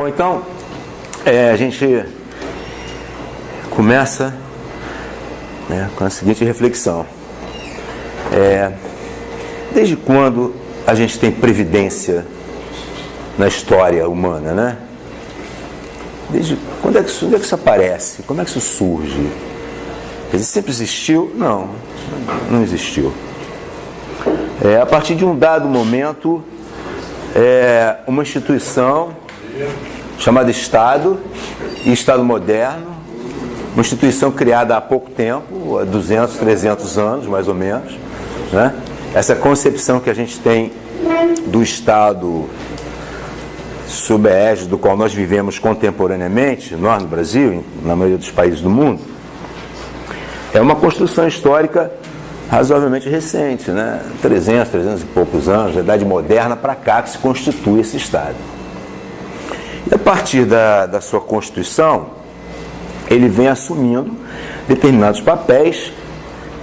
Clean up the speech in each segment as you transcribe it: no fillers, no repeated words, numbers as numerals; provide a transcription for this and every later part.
Bom, então, a gente começa, com a seguinte reflexão. Desde quando a gente tem previdência na história humana, né? Desde quando é que isso aparece? Como é que isso surge? Quer dizer, sempre existiu? Não existiu. A partir de um dado momento, uma instituição chamada Estado, e Estado moderno, uma instituição criada há pouco tempo, há 200, 300 anos, mais ou menos, né? Essa concepção que a gente tem do Estado sob a égide do qual nós vivemos contemporaneamente, nós no Brasil, na maioria dos países do mundo, é uma construção histórica razoavelmente recente, né? 300 e poucos anos, da Idade Moderna para cá, que se constitui esse Estado. E a partir da sua constituição, ele vem assumindo determinados papéis,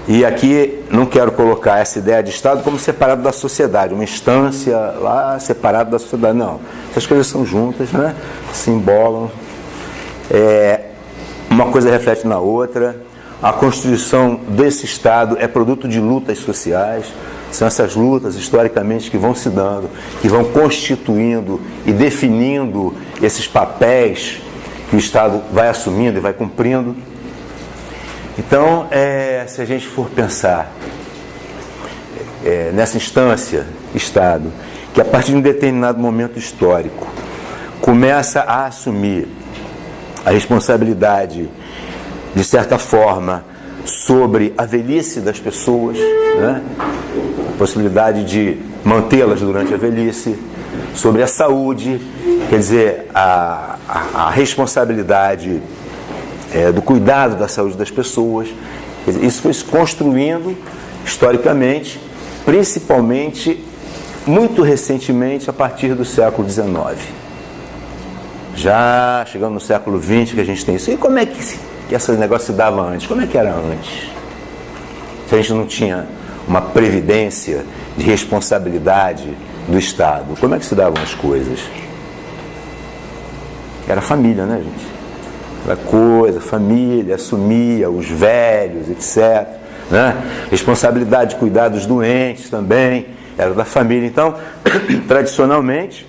e aqui não quero colocar essa ideia de Estado como separado da sociedade, uma instância lá separada da sociedade, não. Essas coisas são juntas, né? Se embolam, uma coisa reflete na outra. A constituição desse Estado é produto de lutas sociais, são essas lutas historicamente que vão se dando, que vão constituindo e definindo esses papéis que o Estado vai assumindo e vai cumprindo. Então, se a gente for pensar nessa instância, Estado, que a partir de um determinado momento histórico começa a assumir a responsabilidade, de certa forma, sobre a velhice das pessoas, né? A possibilidade de mantê-las durante a velhice, sobre a saúde, quer dizer, a responsabilidade do cuidado da saúde das pessoas. Quer dizer, isso foi se construindo historicamente, principalmente, muito recentemente, a partir do século XIX. Já chegando no século XX que a gente tem isso. E como é que esse negócio se dava antes? Como é que era antes? Se a gente não tinha uma previdência de responsabilidade do Estado, como é que se davam as coisas? Era família, né, gente? Era coisa, família, assumia os velhos, etc. Né? Responsabilidade de cuidar dos doentes também, era da família. Então, tradicionalmente,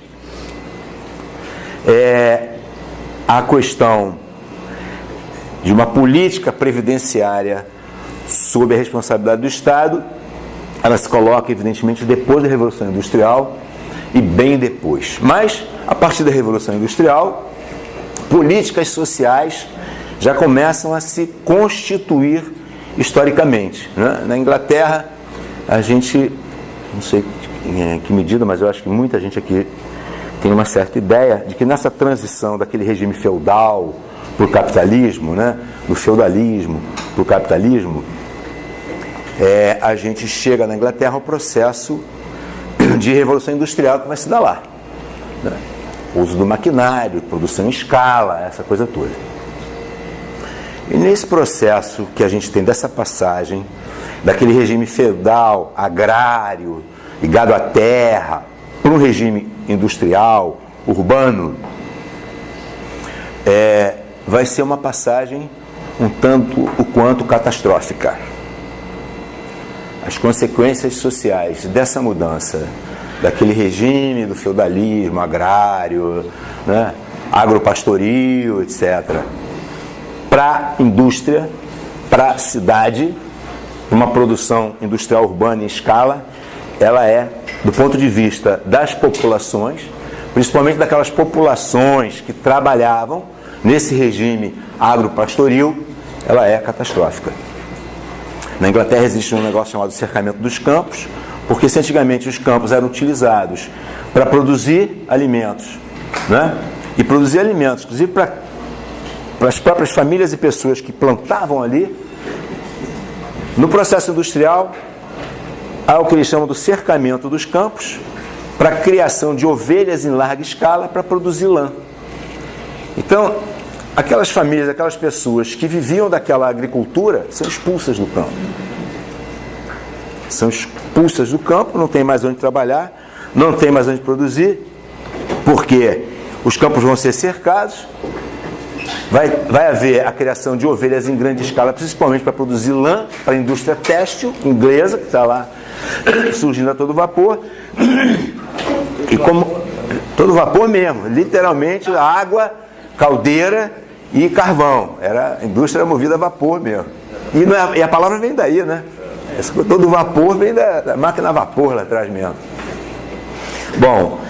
a questão de uma política previdenciária sob a responsabilidade do Estado, ela se coloca, evidentemente, depois da Revolução Industrial e bem depois. Mas, a partir da Revolução Industrial, políticas sociais já começam a se constituir historicamente, né? Na Inglaterra, a gente, não sei em que medida, mas eu acho que muita gente aqui tem uma certa ideia de que nessa transição daquele regime feudal para o capitalismo, né? Do feudalismo para o capitalismo, a gente chega na Inglaterra ao processo de revolução industrial que vai se dar lá, né? O uso do maquinário, produção em escala, essa coisa toda. E nesse processo que a gente tem dessa passagem, daquele regime feudal, agrário, ligado à terra, para um regime industrial, urbano, vai ser uma passagem um tanto o quanto catastrófica. As consequências sociais dessa mudança, daquele regime do feudalismo agrário, né, agropastoril, etc., para a indústria, para a cidade, uma produção industrial urbana em escala, ela do ponto de vista das populações, principalmente daquelas populações que trabalhavam nesse regime agropastoril, ela é catastrófica. Na Inglaterra existe um negócio chamado cercamento dos campos, porque se antigamente os campos eram utilizados para produzir alimentos, né? E produzir alimentos, inclusive para as próprias famílias e pessoas que plantavam ali, no processo industrial, há o que eles chamam do cercamento dos campos para a criação de ovelhas em larga escala para produzir lã. Então, aquelas famílias, aquelas pessoas que viviam daquela agricultura são expulsas do campo. São expulsas do campo, não tem mais onde trabalhar, não tem mais onde produzir, porque os campos vão ser cercados, vai haver a criação de ovelhas em grande escala, principalmente para produzir lã, para a indústria têxtil inglesa, que está lá surgindo a todo vapor, e como todo vapor mesmo, literalmente água, caldeira e carvão, a indústria era movida a vapor mesmo, e a palavra vem daí, né? Todo vapor vem da máquina a vapor lá atrás mesmo. Bom,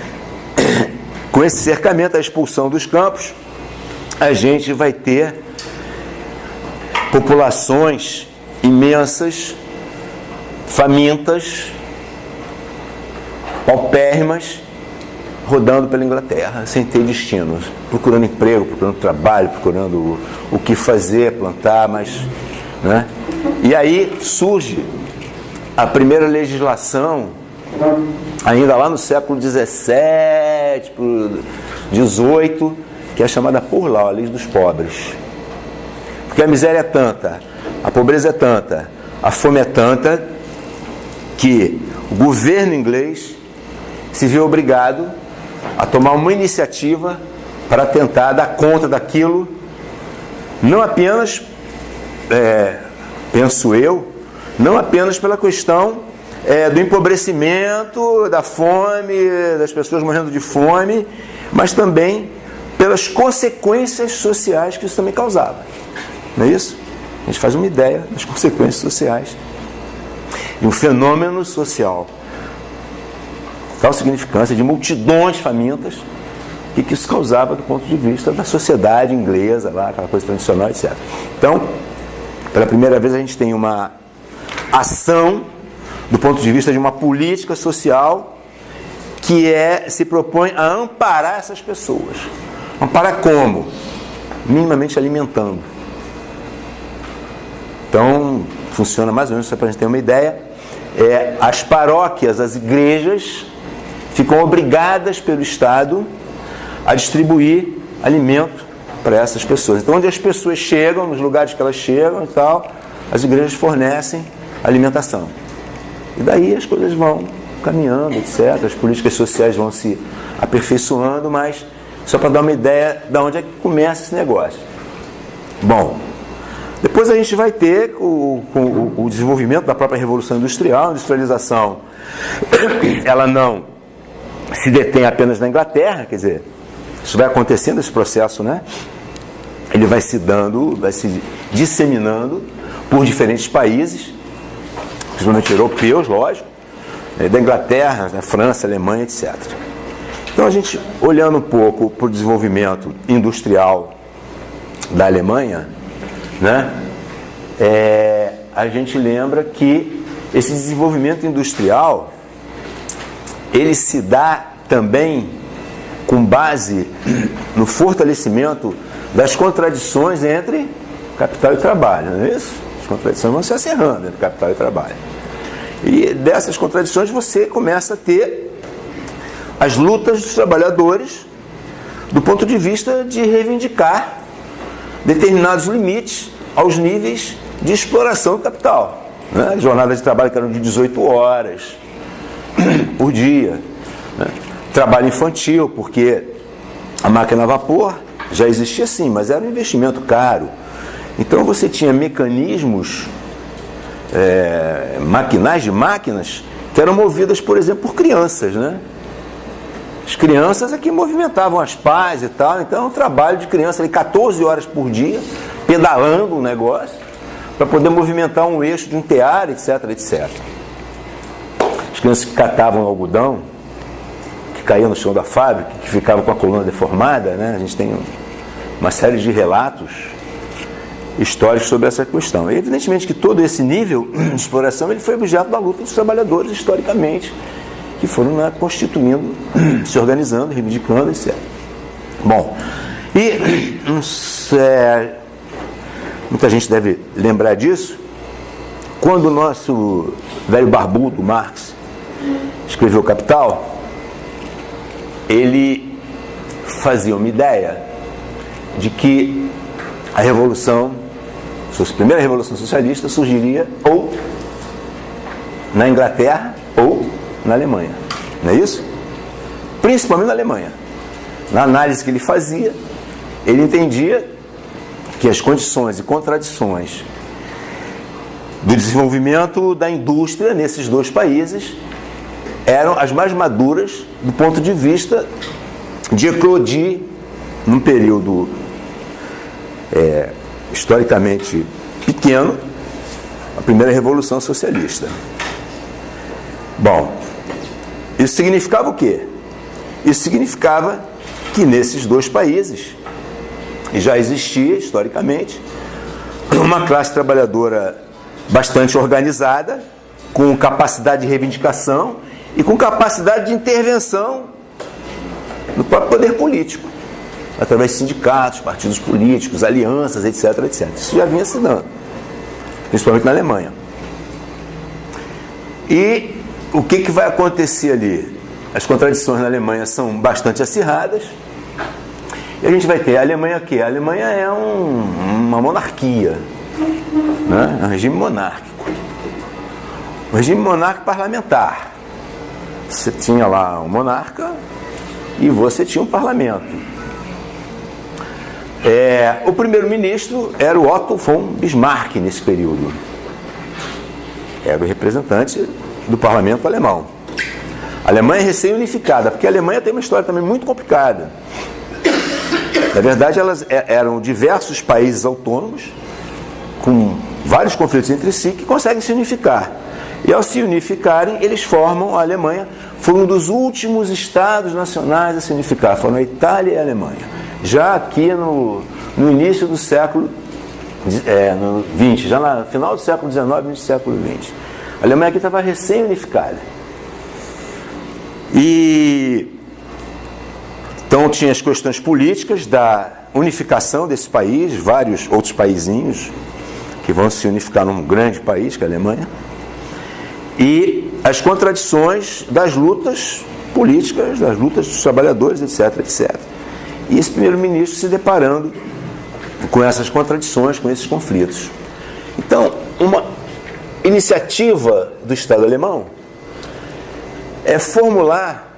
com esse cercamento, a expulsão dos campos, a gente vai ter populações imensas, famintas, paupérrimas, rodando pela Inglaterra, sem ter destino, procurando emprego, procurando trabalho, procurando o que fazer, plantar, mas... né? E aí surge a primeira legislação, ainda lá no século XVII, XVIII, que é chamada por lá, a lei dos pobres. Porque a miséria é tanta, a pobreza é tanta, a fome é tanta, que o governo inglês se vê obrigado a tomar uma iniciativa para tentar dar conta daquilo, não apenas, penso eu, não apenas pela questão do empobrecimento, da fome, das pessoas morrendo de fome, mas também pelas consequências sociais que isso também causava. Não é isso? A gente faz uma ideia das consequências sociais. E um fenômeno social, tal significância de multidões famintas, e que isso causava do ponto de vista da sociedade inglesa, lá, aquela coisa tradicional, etc. Então, pela primeira vez a gente tem uma ação do ponto de vista de uma política social que se propõe a amparar essas pessoas. Amparar como? Minimamente alimentando. Então, funciona mais ou menos, só para a gente ter uma ideia, as paróquias, as igrejas, ficam obrigadas pelo Estado a distribuir alimento para essas pessoas. Então, onde as pessoas chegam, nos lugares que elas chegam e tal, as igrejas fornecem alimentação. E daí as coisas vão caminhando, etc. As políticas sociais vão se aperfeiçoando, mas só para dar uma ideia de onde é que começa esse negócio. Bom, depois a gente vai ter o desenvolvimento da própria Revolução Industrial. A industrialização, ela não se detém apenas na Inglaterra, quer dizer, isso vai acontecendo, esse processo, né? Ele vai se disseminando por diferentes países, principalmente europeus, lógico, da Inglaterra, da França, Alemanha, etc. Então, a gente, olhando um pouco para o desenvolvimento industrial da Alemanha, né, a gente lembra que esse desenvolvimento industrial, ele se dá também com base no fortalecimento das contradições entre capital e trabalho, não é isso? As contradições vão se acerrando entre capital e trabalho. E dessas contradições você começa a ter as lutas dos trabalhadores do ponto de vista de reivindicar determinados limites aos níveis de exploração do capital, né? Jornadas de trabalho que eram de 18 horas por dia, né? Trabalho infantil, porque a máquina a vapor já existia sim, mas era um investimento caro. Então você tinha mecanismos maquinais de máquinas que eram movidas, por exemplo, por crianças, né? As crianças é que movimentavam as pás e tal. Então o trabalho de criança ali 14 horas por dia, pedalando um negócio, para poder movimentar um eixo de um tear, etc, etc. As crianças que catavam algodão, que caíam no chão da fábrica, que ficavam com a coluna deformada, né? A gente tem uma série de relatos históricos sobre essa questão. E evidentemente que todo esse nível de exploração ele foi objeto da luta dos trabalhadores historicamente, que foram, né, constituindo, se organizando, reivindicando, etc. Bom, e muita gente deve lembrar disso, quando o nosso velho barbudo Marx escreveu Capital, ele fazia uma ideia de que a revolução, a primeira revolução socialista, surgiria ou na Inglaterra ou na Alemanha. Não é isso? Principalmente na Alemanha. Na análise que ele fazia, ele entendia que as condições e contradições do desenvolvimento da indústria nesses dois países eram as mais maduras do ponto de vista de eclodir num período historicamente pequeno a primeira Revolução Socialista. Bom, isso significava o quê? Isso significava que nesses dois países já existia, historicamente, uma classe trabalhadora bastante organizada, com capacidade de reivindicação e com capacidade de intervenção no próprio poder político, através de sindicatos, partidos políticos, alianças, etc, etc. Isso já vinha se dando, principalmente na Alemanha. E o que vai acontecer ali? As contradições na Alemanha são bastante acirradas. E a gente vai ter a Alemanha o quê? A Alemanha é uma monarquia, né? É um regime monárquico. Um regime monárquico parlamentar. Você tinha lá um monarca e você tinha um parlamento. O primeiro-ministro era o Otto von Bismarck nesse período. Era o representante do parlamento alemão. A Alemanha é recém-unificada, porque a Alemanha tem uma história também muito complicada. Na verdade, elas eram diversos países autônomos, com vários conflitos entre si, que conseguem se unificar. E ao se unificarem, eles formam a Alemanha. Foi um dos últimos estados nacionais a se unificar, foram a Itália e a Alemanha. Já aqui no início do século XX, já no final do século XIX, início do século XX. A Alemanha aqui estava recém-unificada. Então tinha as questões políticas da unificação desse país, vários outros paizinhos que vão se unificar num grande país, que é a Alemanha, e as contradições das lutas políticas, das lutas dos trabalhadores, etc, etc. E esse primeiro-ministro se deparando com essas contradições, com esses conflitos. Então, uma iniciativa do Estado alemão é formular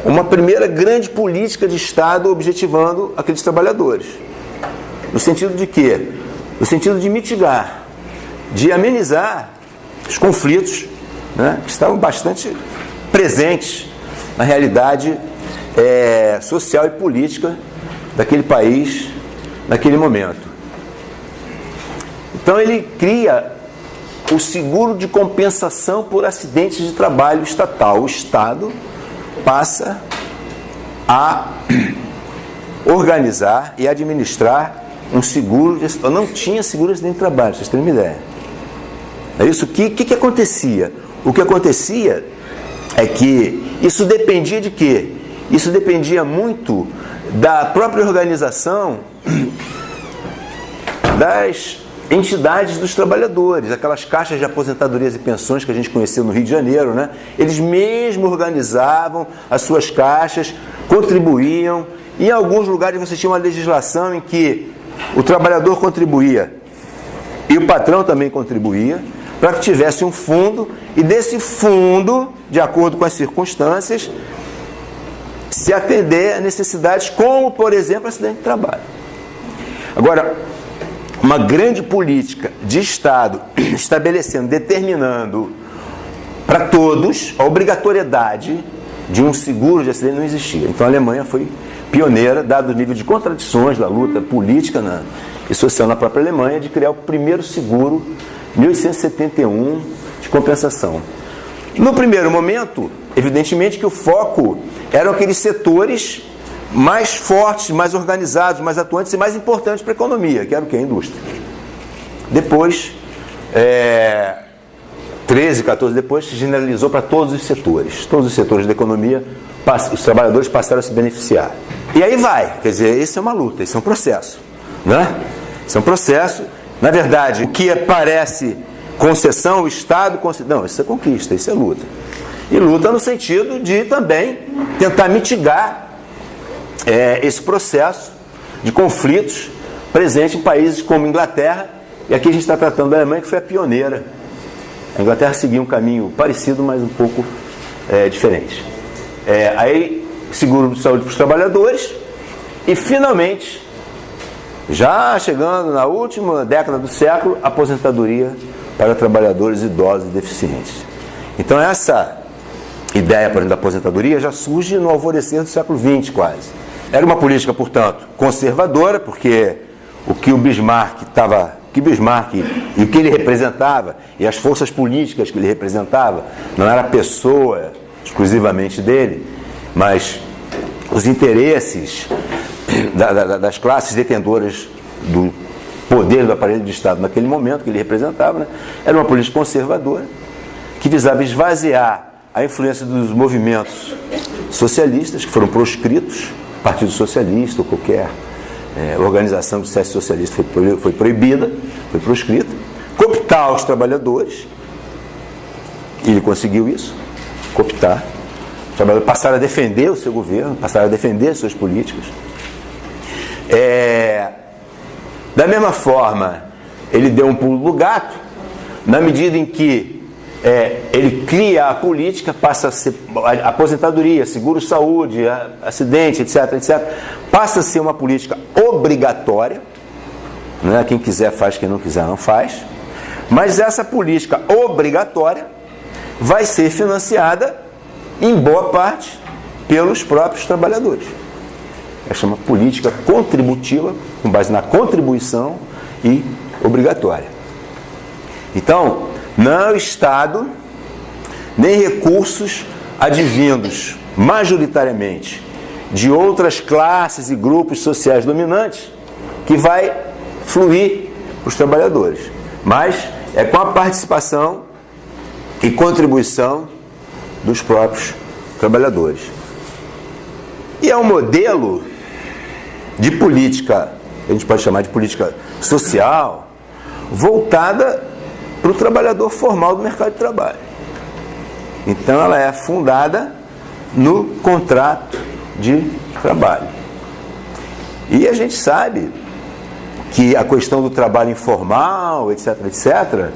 uma primeira grande política de Estado objetivando aqueles trabalhadores. No sentido de quê? No sentido de mitigar, de amenizar os conflitos, né, que estavam bastante presentes na realidade social e política daquele país naquele momento. Então ele cria o seguro de compensação por acidentes de trabalho estatal. O Estado passa a organizar e administrar um seguro. Eu não tinha seguro de acidente de trabalho, vocês terem uma ideia. É isso. O que acontecia? O que acontecia é que isso dependia de quê? Isso dependia muito da própria organização das entidades dos trabalhadores, aquelas caixas de aposentadorias e pensões que a gente conheceu no Rio de Janeiro, né? Eles mesmos organizavam as suas caixas, contribuíam. Em alguns lugares você tinha uma legislação em que o trabalhador contribuía e o patrão também contribuía, para que tivesse um fundo, e desse fundo, de acordo com as circunstâncias, se atender a necessidades como, por exemplo, acidente de trabalho. Agora, uma grande política de Estado estabelecendo, determinando para todos a obrigatoriedade de um seguro de acidente não existia. Então a Alemanha foi pioneira, dado o nível de contradições da luta política e social na própria Alemanha, de criar o primeiro seguro, 1871, de compensação. No primeiro momento, evidentemente que o foco eram aqueles setores mais fortes, mais organizados, mais atuantes e mais importantes para a economia, que era o que? A indústria. Depois, 13, 14 depois, se generalizou para todos os setores. Todos os setores da economia, os trabalhadores passaram a se beneficiar. E aí vai, quer dizer, isso é uma luta, isso é um processo, né? Isso é um processo. Na verdade, o que parece concessão, o Estado... Não, isso é conquista, isso é luta. E luta no sentido de também tentar mitigar esse processo de conflitos presente em países como Inglaterra, e aqui a gente está tratando da Alemanha, que foi a pioneira. A Inglaterra seguiu um caminho parecido, mas um pouco diferente. Aí seguro de saúde para os trabalhadores e, finalmente, já chegando na última década do século, aposentadoria para trabalhadores idosos e deficientes. Então essa ideia, por exemplo, da aposentadoria já surge no alvorecer do século XX quase. Era uma política, portanto, conservadora, porque o que o Bismarck e o que ele representava e as forças políticas que ele representava não era a pessoa exclusivamente dele, mas os interesses das classes detentoras do poder do aparelho de Estado naquele momento que ele representava, né? Era uma política conservadora que visava esvaziar a influência dos movimentos socialistas que foram proscritos, Partido Socialista ou qualquer organização que dissesse socialista foi proibida, foi proscrita, cooptar os trabalhadores, e ele conseguiu isso, cooptar, os trabalhadores passaram a defender o seu governo, passaram a defender as suas políticas. Da mesma forma, ele deu um pulo do gato, na medida em que ele cria a política, passa a ser a aposentadoria, seguro-saúde, acidente, etc., etc., passa a ser uma política obrigatória, né? Quem quiser faz, quem não quiser não faz, mas essa política obrigatória vai ser financiada, em boa parte, pelos próprios trabalhadores. É chama política contributiva, com base na contribuição e obrigatória. Então, não é o Estado, nem recursos advindos majoritariamente de outras classes e grupos sociais dominantes que vai fluir para os trabalhadores, mas é com a participação e contribuição dos próprios trabalhadores. E é um modelo de política, a gente pode chamar de política social, voltada para o trabalhador formal do mercado de trabalho. Então ela é fundada no contrato de trabalho. E a gente sabe que a questão do trabalho informal, etc., etc.,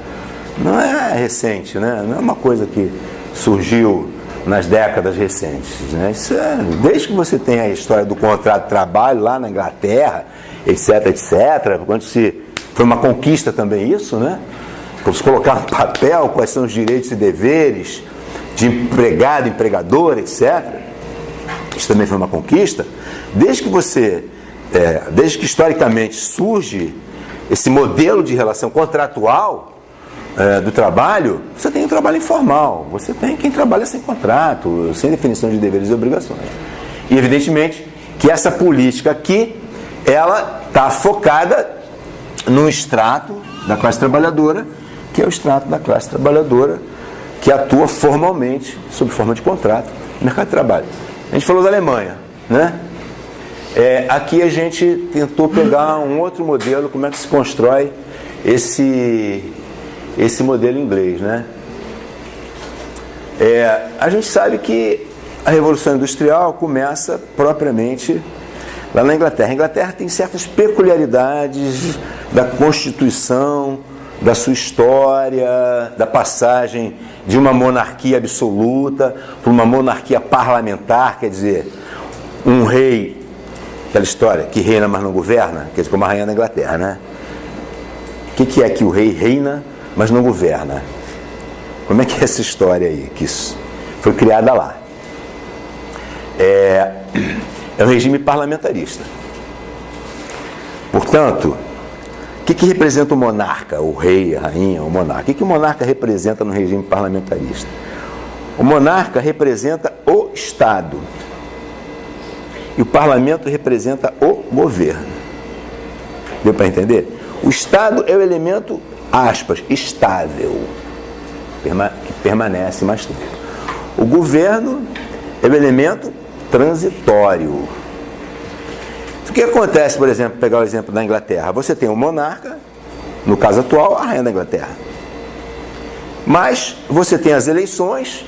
não é recente, né? Não é uma coisa que surgiu nas décadas recentes, né? Isso desde que você tem a história do contrato de trabalho lá na Inglaterra, etc., etc., quando foi uma conquista também isso, né? Vamos colocar no papel quais são os direitos e deveres de empregado, empregador, etc. Isso também foi uma conquista. Desde que historicamente surge esse modelo de relação contratual do trabalho, você tem o trabalho informal, você tem quem trabalha sem contrato, sem definição de deveres e obrigações. E evidentemente que essa política aqui, ela está focada no extrato da classe trabalhadora, que é o extrato da classe trabalhadora que atua formalmente, sob forma de contrato, no mercado de trabalho. A gente falou da Alemanha, né? Aqui a gente tentou pegar um outro modelo, como é que se constrói esse modelo inglês, né? A gente sabe que a Revolução Industrial começa propriamente lá na Inglaterra. A Inglaterra tem certas peculiaridades da Constituição, da sua história, da passagem de uma monarquia absoluta para uma monarquia parlamentar, quer dizer, um rei, aquela história, que reina mas não governa, quer dizer, como a rainha da Inglaterra, né? O que é que o rei reina mas não governa? Como é que é essa história aí, que isso foi criada lá? É um regime parlamentarista. Portanto, o que representa o monarca, o rei, a rainha, o monarca? O que o monarca representa no regime parlamentarista? O monarca representa o Estado. E o parlamento representa o governo. Deu para entender? O Estado é o elemento, aspas, estável, que permanece mais tempo. O governo é o elemento transitório. O que acontece, por exemplo, pegar o exemplo da Inglaterra? Você tem o monarca, no caso atual, a rainha da Inglaterra. Mas você tem as eleições,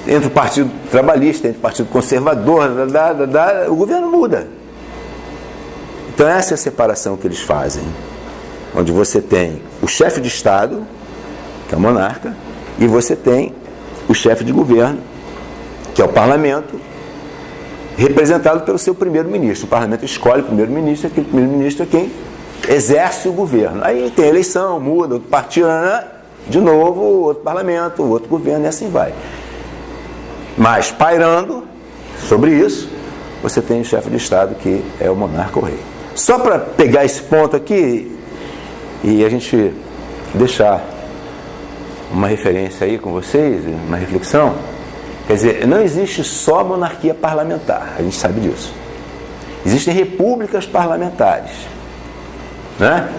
entre o Partido Trabalhista, entre o Partido Conservador, o governo muda. Então essa é a separação que eles fazem, onde você tem o chefe de Estado, que é o monarca, e você tem o chefe de governo, que é o parlamento, representado pelo seu primeiro-ministro. O parlamento escolhe o primeiro-ministro, aquele primeiro-ministro é quem exerce o governo. Aí tem eleição, muda, outro partido, de novo, outro parlamento, outro governo, e assim vai. Mas, pairando sobre isso, você tem o chefe de Estado, que é o monarca ou rei. Só para pegar esse ponto aqui e a gente deixar uma referência aí com vocês, uma reflexão. Quer dizer, não existe só monarquia parlamentar, a gente sabe disso. Existem repúblicas parlamentares, né?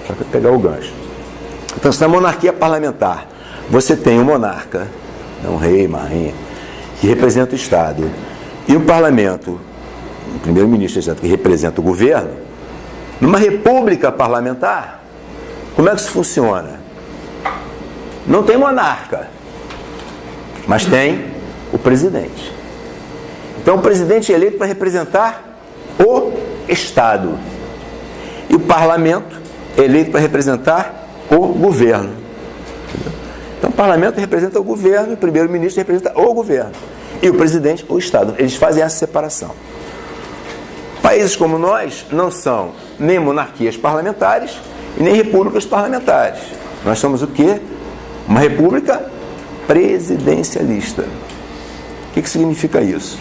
Para pegar o gancho. Então, se na monarquia parlamentar você tem um monarca, um rei, uma rainha, que representa o Estado, e o parlamento, o primeiro-ministro, que representa o governo, numa república parlamentar, como é que isso funciona? Não tem monarca, mas tem o presidente. Então, o presidente é eleito para representar o Estado. E o parlamento é eleito para representar o governo. Então, o parlamento representa o governo, o primeiro-ministro representa o governo. E o presidente, o Estado. Eles fazem essa separação. Países como nós não são nem monarquias parlamentares e nem repúblicas parlamentares. Nós somos o quê? Uma república presidencialista. O que significa isso?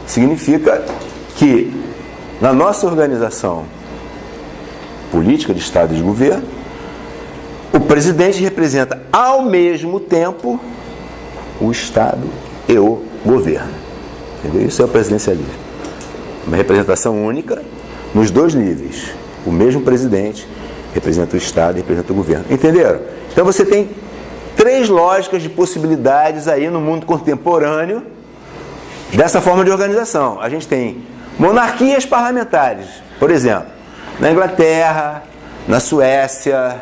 Significa que na nossa organização política de Estado e de governo, o presidente representa ao mesmo tempo o Estado e o governo. Entendeu? Isso é o presidencialismo. Uma representação única nos dois níveis. O mesmo presidente representa o Estado e representa o governo. Entenderam? Então você tem três lógicas de possibilidades aí no mundo contemporâneo dessa forma de organização. A gente tem monarquias parlamentares, por exemplo, na Inglaterra, na Suécia,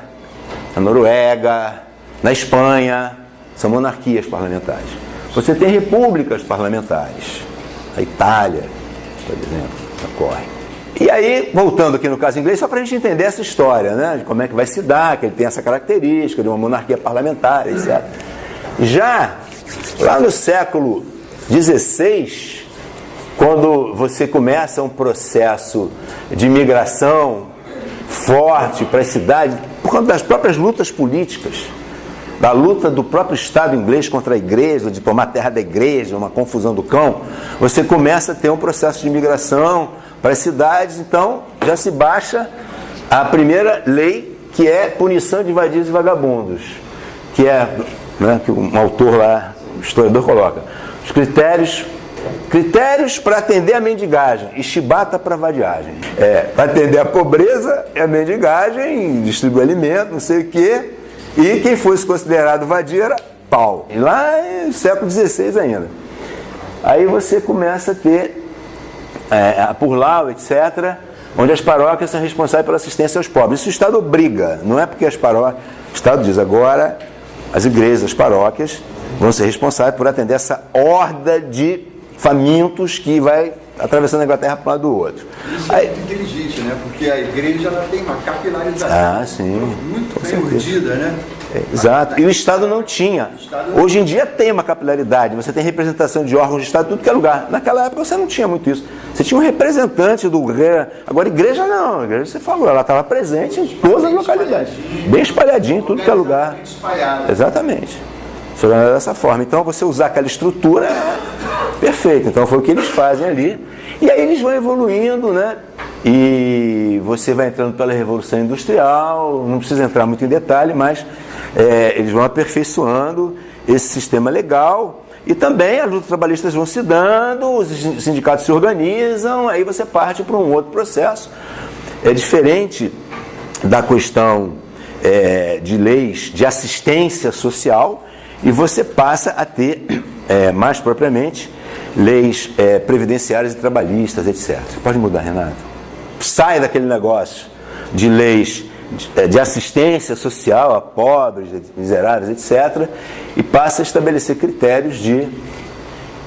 na Noruega, na Espanha, são monarquias parlamentares. Você tem repúblicas parlamentares, a Itália, por exemplo, ocorre. E aí, voltando aqui no caso inglês, só para a gente entender essa história, né, de como é que vai se dar, que ele tem essa característica de uma monarquia parlamentar, etc. Já lá no século XVI, quando você começa um processo de migração forte para a cidade, por conta das próprias lutas políticas, da luta do próprio Estado inglês contra a igreja, de tomar terra da igreja, uma confusão do cão, você começa a ter um processo de migração para as cidades. Então já se baixa a primeira lei, que é punição de vadios e vagabundos, que é, né, que um autor lá, o historiador coloca, os critérios para atender a mendigagem e chibata para vadiagem. Para atender a pobreza é a mendigagem, distribuir alimento, não sei o quê, e quem fosse considerado vadio era pau. E lá no século XVI ainda. Aí você começa a ter, por lá, etc., onde as paróquias são responsáveis pela assistência aos pobres. Isso o Estado obriga, não é porque as paróquias... O Estado diz agora, as igrejas, as paróquias, vão ser responsáveis por atender essa horda de famintos que vai atravessando a Inglaterra para um lado do outro. Isso é muito inteligente, né? Porque a igreja ela tem uma capilaridade muito bem urdida, né? Exato. E o Estado não tinha. Hoje em dia tem uma capilaridade. Você tem representação de órgãos de Estado em tudo que é lugar. Naquela época você não tinha muito isso. Você tinha um representante do... Agora, igreja não. A igreja, você falou, ela estava presente em todas as localidades. Bem espalhadinho em tudo que é lugar. Exatamente. Se organiza dessa forma. Então, você usar aquela estrutura é perfeito. Então, foi o que eles fazem ali. E aí eles vão evoluindo, né? E você vai entrando pela Revolução Industrial, não precisa entrar muito em detalhe, mas eles vão aperfeiçoando esse sistema legal. E também as lutas trabalhistas vão se dando, os sindicatos se organizam, aí você parte para um outro processo. É diferente da questão de leis de assistência social, e você passa a ter, mais propriamente, leis previdenciárias e trabalhistas, etc. Você pode mudar, Renato? Sai daquele negócio de leis de assistência social a pobres, miseráveis, etc., e passa a estabelecer critérios de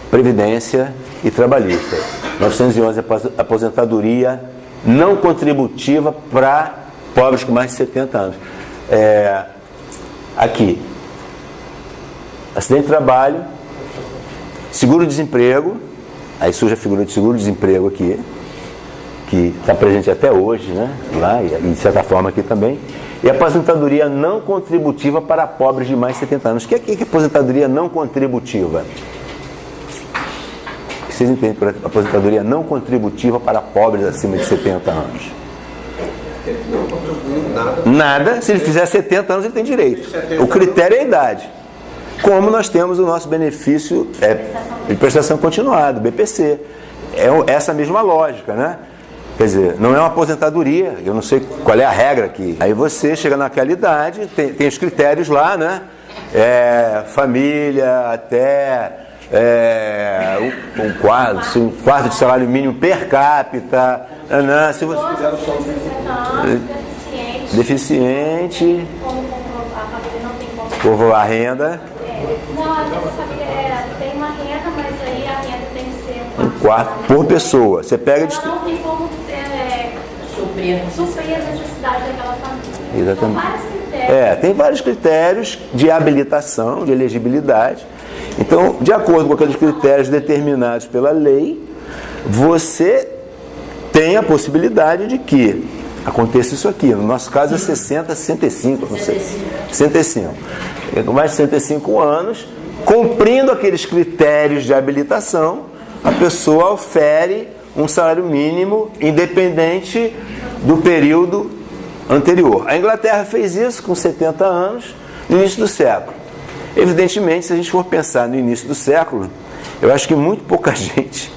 previdência e trabalhista. 911, aposentadoria não contributiva para pobres com mais de 70 anos. Aqui, acidente de trabalho, seguro-desemprego, Aí surge a figura de seguro-desemprego aqui, que está presente até hoje, né? Lá e de certa forma aqui também. E a aposentadoria não contributiva para pobres de mais de 70 anos. O que é aposentadoria não contributiva? O que vocês entendem por aposentadoria não contributiva para pobres acima de 70 anos? Não contribuindo nada. Nada, se ele fizer 70 anos ele tem direito. O critério é a idade. Como nós temos o nosso benefício de prestação continuada, BPC. É essa mesma lógica, né? Quer dizer, não é uma aposentadoria, eu não sei qual é a regra aqui. Aí você chega naquela idade, tem os critérios lá, né? Família, até um quarto de salário mínimo per capita. Se você deficiente, povoar a renda. Não, às vezes a família tem uma renda, mas aí a renda tem que ser um quarto por pessoa. Você pega ela não tem como suprir a necessidade daquela família. Exatamente. São vários critérios. Tem vários critérios de habilitação, de elegibilidade. Então, de acordo com aqueles critérios determinados pela lei, você tem a possibilidade de que aconteça isso aqui. No nosso caso é 60, 65, não sei. 65. Com mais de 65 anos, cumprindo aqueles critérios de habilitação, a pessoa ofere um salário mínimo independente do período anterior. A Inglaterra fez isso com 70 anos no início do século. Evidentemente, se a gente for pensar no início do século, eu acho que muito pouca gente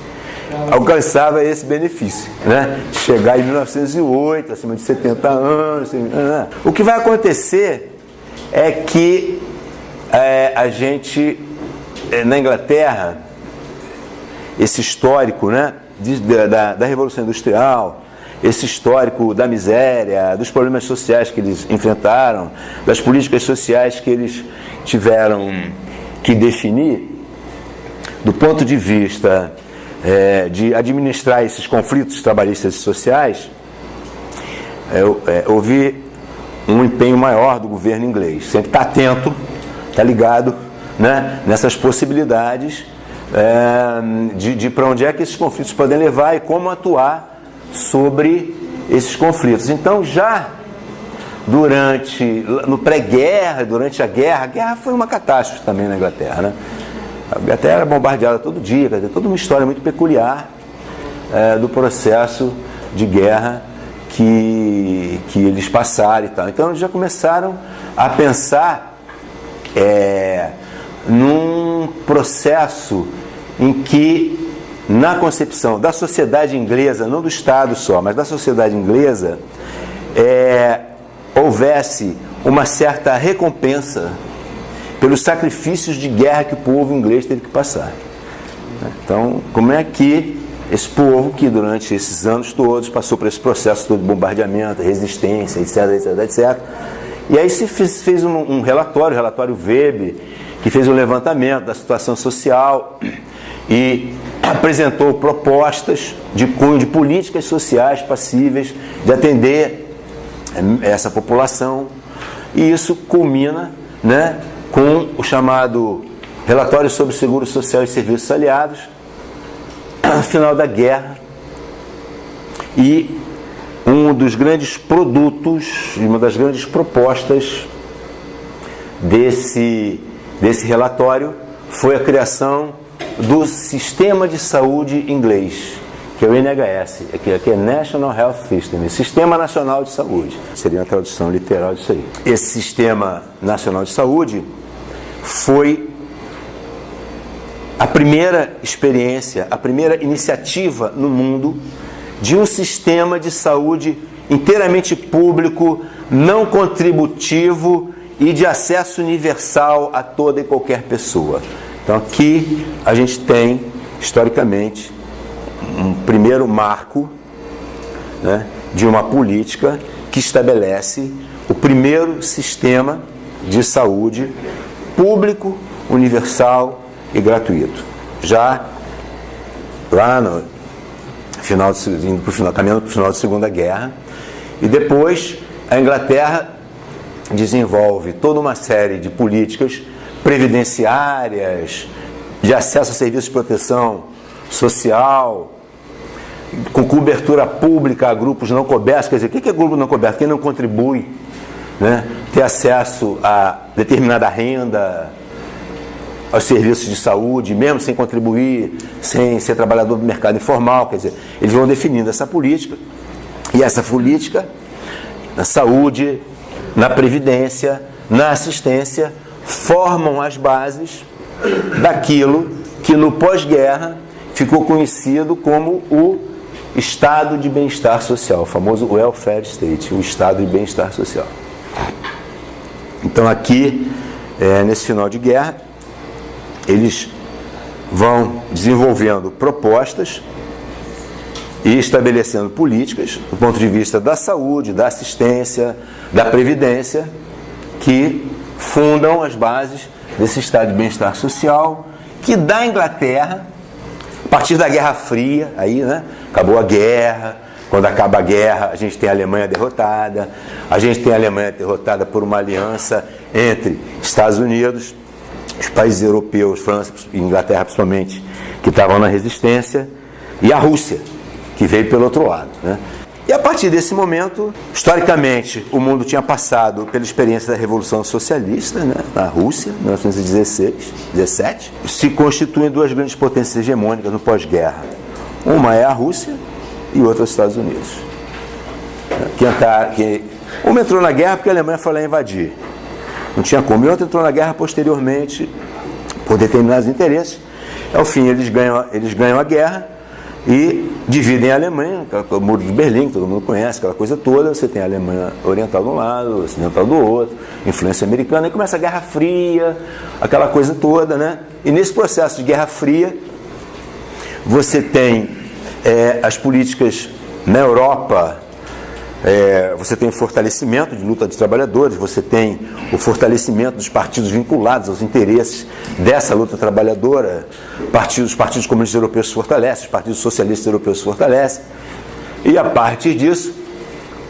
alcançava esse benefício, né? Chegar em 1908, acima de 70 anos. O que vai acontecer é que a gente, na Inglaterra, esse histórico, né, da Revolução Industrial, esse histórico da miséria, dos problemas sociais que eles enfrentaram, das políticas sociais que eles tiveram que definir, do ponto de vista de administrar esses conflitos trabalhistas e sociais, houve um empenho maior do governo inglês. Sempre está atento, está ligado, né, nessas possibilidades de para onde é que esses conflitos podem levar e como atuar sobre esses conflitos. Então, já no pré-guerra, durante a guerra foi uma catástrofe também na Inglaterra, né? A Inglaterra era bombardeada todo dia, quer dizer, toda uma história muito peculiar do processo de guerra que eles passaram e tal. Então, eles já começaram a pensar num processo em que, na concepção da sociedade inglesa, não do Estado só, mas da sociedade inglesa, houvesse uma certa recompensa pelos sacrifícios de guerra que o povo inglês teve que passar. Então, como é que esse povo, que durante esses anos todos passou por esse processo todo de bombardeamento, resistência, etc. E aí se fez um relatório, o relatório Weber, que fez um levantamento da situação social e apresentou propostas de cunho de políticas sociais passíveis de atender essa população. E isso culmina, né, com o chamado Relatório sobre Seguro Social e Serviços Aliados, no final da guerra. E um dos grandes produtos, uma das grandes propostas desse relatório foi a criação do Sistema de Saúde Inglês, que é o NHS, que é National Health System, Sistema Nacional de Saúde. Seria a tradução literal disso aí. Esse Sistema Nacional de Saúde foi a primeira experiência, a primeira iniciativa no mundo de um sistema de saúde inteiramente público, não contributivo e de acesso universal a toda e qualquer pessoa. Então aqui a gente tem, historicamente, um primeiro marco, né, de uma política que estabelece o primeiro sistema de saúde público, universal e gratuito. Já lá no caminhando para o final da Segunda Guerra. E depois a Inglaterra desenvolve toda uma série de políticas previdenciárias, de acesso a serviços de proteção social, com cobertura pública a grupos não cobertos. Quer dizer, o que é grupo não coberto? Quem não contribui, né? Ter acesso a determinada renda, aos serviços de saúde, mesmo sem contribuir, sem ser trabalhador do mercado informal. Quer dizer, eles vão definindo essa política, e essa política, na saúde, na previdência, na assistência, formam as bases daquilo que no pós-guerra ficou conhecido como o estado de bem-estar social, o famoso welfare state, o estado de bem-estar social. Então aqui, nesse final de guerra, eles vão desenvolvendo propostas e estabelecendo políticas do ponto de vista da saúde, da assistência, da previdência, que fundam as bases desse estado de bem-estar social, que da Inglaterra, a partir da Guerra Fria, aí, né, acabou a guerra. Quando acaba a guerra, a gente tem a Alemanha derrotada, a gente tem a Alemanha derrotada por uma aliança entre Estados Unidos, os países europeus, França e Inglaterra principalmente, que estavam na resistência, e a Rússia, que veio pelo outro lado, né? E a partir desse momento, historicamente, o mundo tinha passado pela experiência da Revolução Socialista, né, na Rússia, em 1917, se constituem duas grandes potências hegemônicas no pós-guerra. Uma é a Rússia e outra os Estados Unidos. Uma entrou na guerra porque a Alemanha foi lá invadir. Não tinha como. E outra entrou na guerra posteriormente por determinados interesses. Ao fim, eles ganham a guerra e dividem a Alemanha, o Muro de Berlim, que todo mundo conhece, aquela coisa toda. Você tem a Alemanha oriental de um lado, ocidental do outro, influência americana, e começa a Guerra Fria, aquela coisa toda, né? E nesse processo de Guerra Fria, você tem as políticas na Europa, você tem o fortalecimento de luta dos trabalhadores, você tem o fortalecimento dos partidos vinculados aos interesses dessa luta trabalhadora, os partidos comunistas europeus se fortalecem, os partidos socialistas europeus se fortalecem, e a partir disso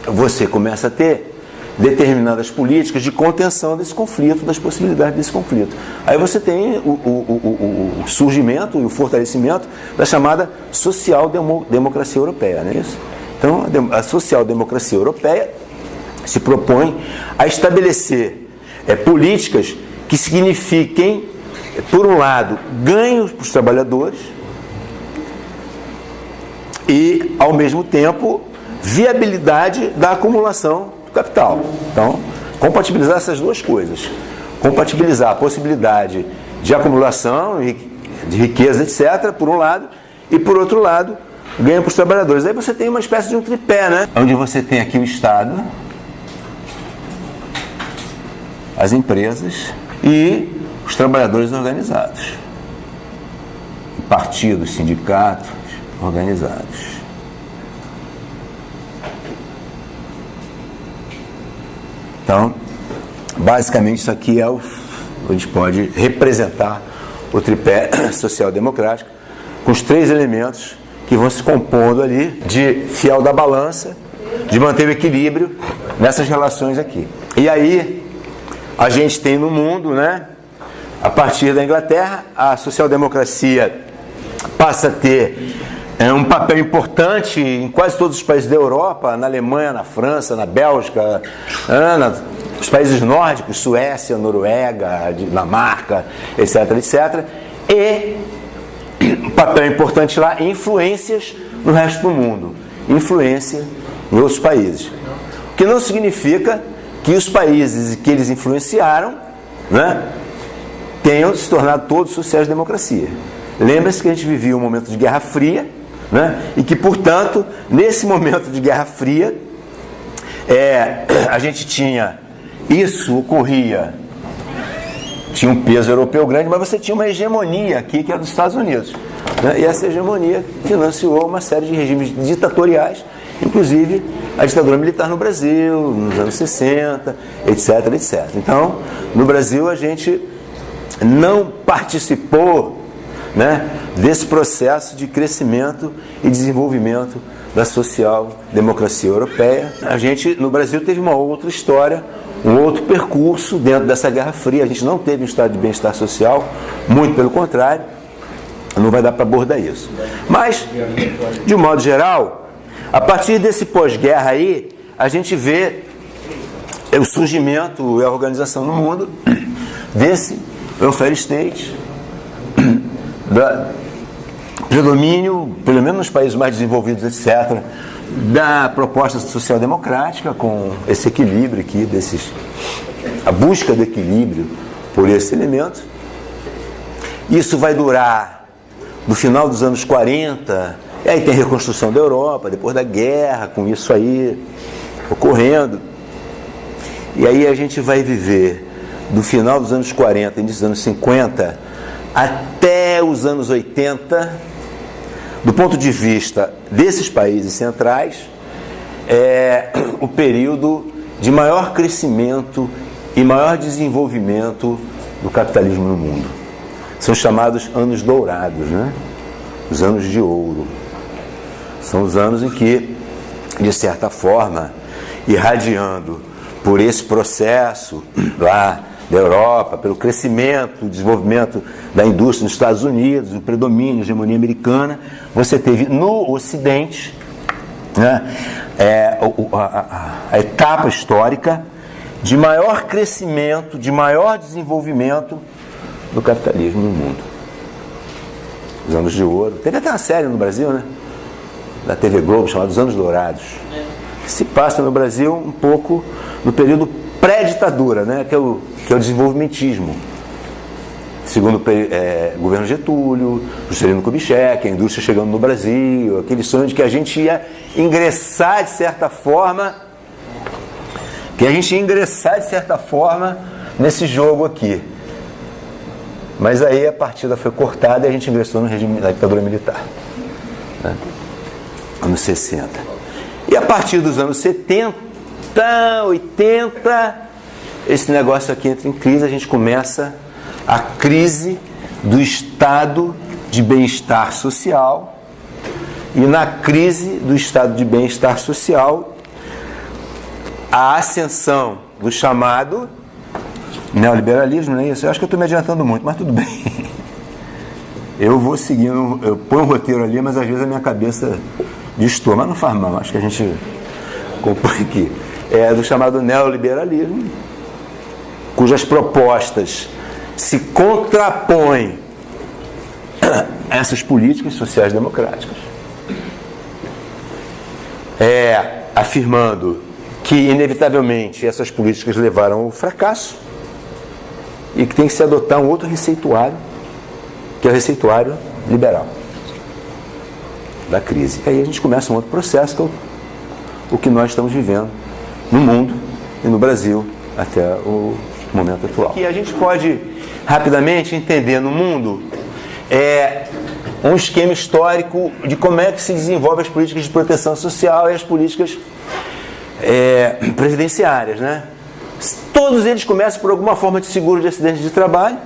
você começa a ter determinadas políticas de contenção desse conflito, das possibilidades desse conflito. Aí você tem o surgimento e o fortalecimento da chamada social-democracia europeia, não é isso? Então, a social-democracia europeia se propõe a estabelecer políticas que signifiquem, por um lado, ganhos para os trabalhadores e, ao mesmo tempo, viabilidade da acumulação do capital. Então, compatibilizar essas duas coisas. Compatibilizar a possibilidade de acumulação, de riqueza, etc., por um lado, e, por outro lado, ganho para os trabalhadores. Aí você tem uma espécie de um tripé, né? Onde você tem aqui o Estado, as empresas e os trabalhadores organizados. Partidos, sindicatos organizados. Então, basicamente isso aqui a gente pode representar o tripé social-democrático com os três elementos que vão se compondo ali de fiel da balança, de manter o equilíbrio nessas relações aqui. E aí, a gente tem no mundo, né, a partir da Inglaterra, a social-democracia passa a ter um papel importante em quase todos os países da Europa, na Alemanha, na França, na Bélgica, nos países nórdicos, Suécia, Noruega, Dinamarca, etc., etc. E um papel importante lá, influências no resto do mundo, influência em outros países. O que não significa que os países que eles influenciaram, né, tenham se tornado todos sociais-democracia. Lembre-se que a gente vivia um momento de Guerra Fria, né, e que, portanto, nesse momento de Guerra Fria, a gente tinha, isso ocorria, tinha um peso europeu grande, mas você tinha uma hegemonia aqui, que era dos Estados Unidos, né, e essa hegemonia financiou uma série de regimes ditatoriais, inclusive a ditadura militar no Brasil, nos anos 60, etc, etc. Então, no Brasil, a gente não participou, né, desse processo de crescimento e desenvolvimento da social-democracia europeia. A gente, no Brasil, teve uma outra história, um outro percurso dentro dessa Guerra Fria. A gente não teve um estado de bem-estar social, muito pelo contrário. não vai dar para abordar isso. Mas, de um modo geral, a partir desse pós-guerra aí, a gente vê o surgimento e a organização no mundo desse welfare state, predomínio, pelo menos nos países mais desenvolvidos, etc., da proposta social-democrática, com esse equilíbrio aqui, a busca do equilíbrio por esse elemento. Isso vai durar no final dos anos 40, e aí tem a reconstrução da Europa, depois da guerra, com isso aí ocorrendo. E aí a gente vai viver do final dos anos 40, início dos anos 50, até os anos 80, do ponto de vista desses países centrais, é o período de maior crescimento e maior desenvolvimento do capitalismo no mundo. São chamados anos dourados, né? Os anos de ouro. São os anos em que, de certa forma, irradiando por esse processo lá da Europa, pelo crescimento, desenvolvimento da indústria nos Estados Unidos, o predomínio, a hegemonia americana, você teve no Ocidente, né, a etapa histórica de maior crescimento, de maior desenvolvimento do capitalismo no mundo. Os anos de ouro. Teve até uma série no Brasil, né, da TV Globo, chamada Os Anos Dourados. Se passa no Brasil um pouco no período pré-ditadura, né, que é o desenvolvimentismo. Segundo o governo Getúlio, Juscelino Kubitschek, a indústria chegando no Brasil, aquele sonho de que a gente ia ingressar de certa forma, nesse jogo aqui. Mas aí a partida foi cortada e a gente ingressou no regime da ditadura militar, né? Anos 60. E a partir dos anos 70, 80, esse negócio aqui entra em crise, a gente começa a crise do estado de bem-estar social, e na crise do estado de bem-estar social, a ascensão do chamado neoliberalismo, não é isso? Eu acho que eu estou me adiantando muito, mas tudo bem. Eu vou seguindo, eu ponho um roteiro ali, mas às vezes a minha cabeça distorce, mas não faz mal, acho que a gente compõe aqui. É do chamado neoliberalismo, cujas propostas se contrapõem a essas políticas sociais democráticas, afirmando que inevitavelmente essas políticas levaram ao fracasso e que tem que se adotar um outro receituário, que é o receituário liberal da crise. E aí a gente começa um outro processo, que é o que nós estamos vivendo no mundo e no Brasil até o momento atual. E a gente pode rapidamente entender no mundo um esquema histórico de como é que se desenvolve as políticas de proteção social e as políticas previdenciárias, né? Todos eles começam por alguma forma de seguro de acidente de trabalho.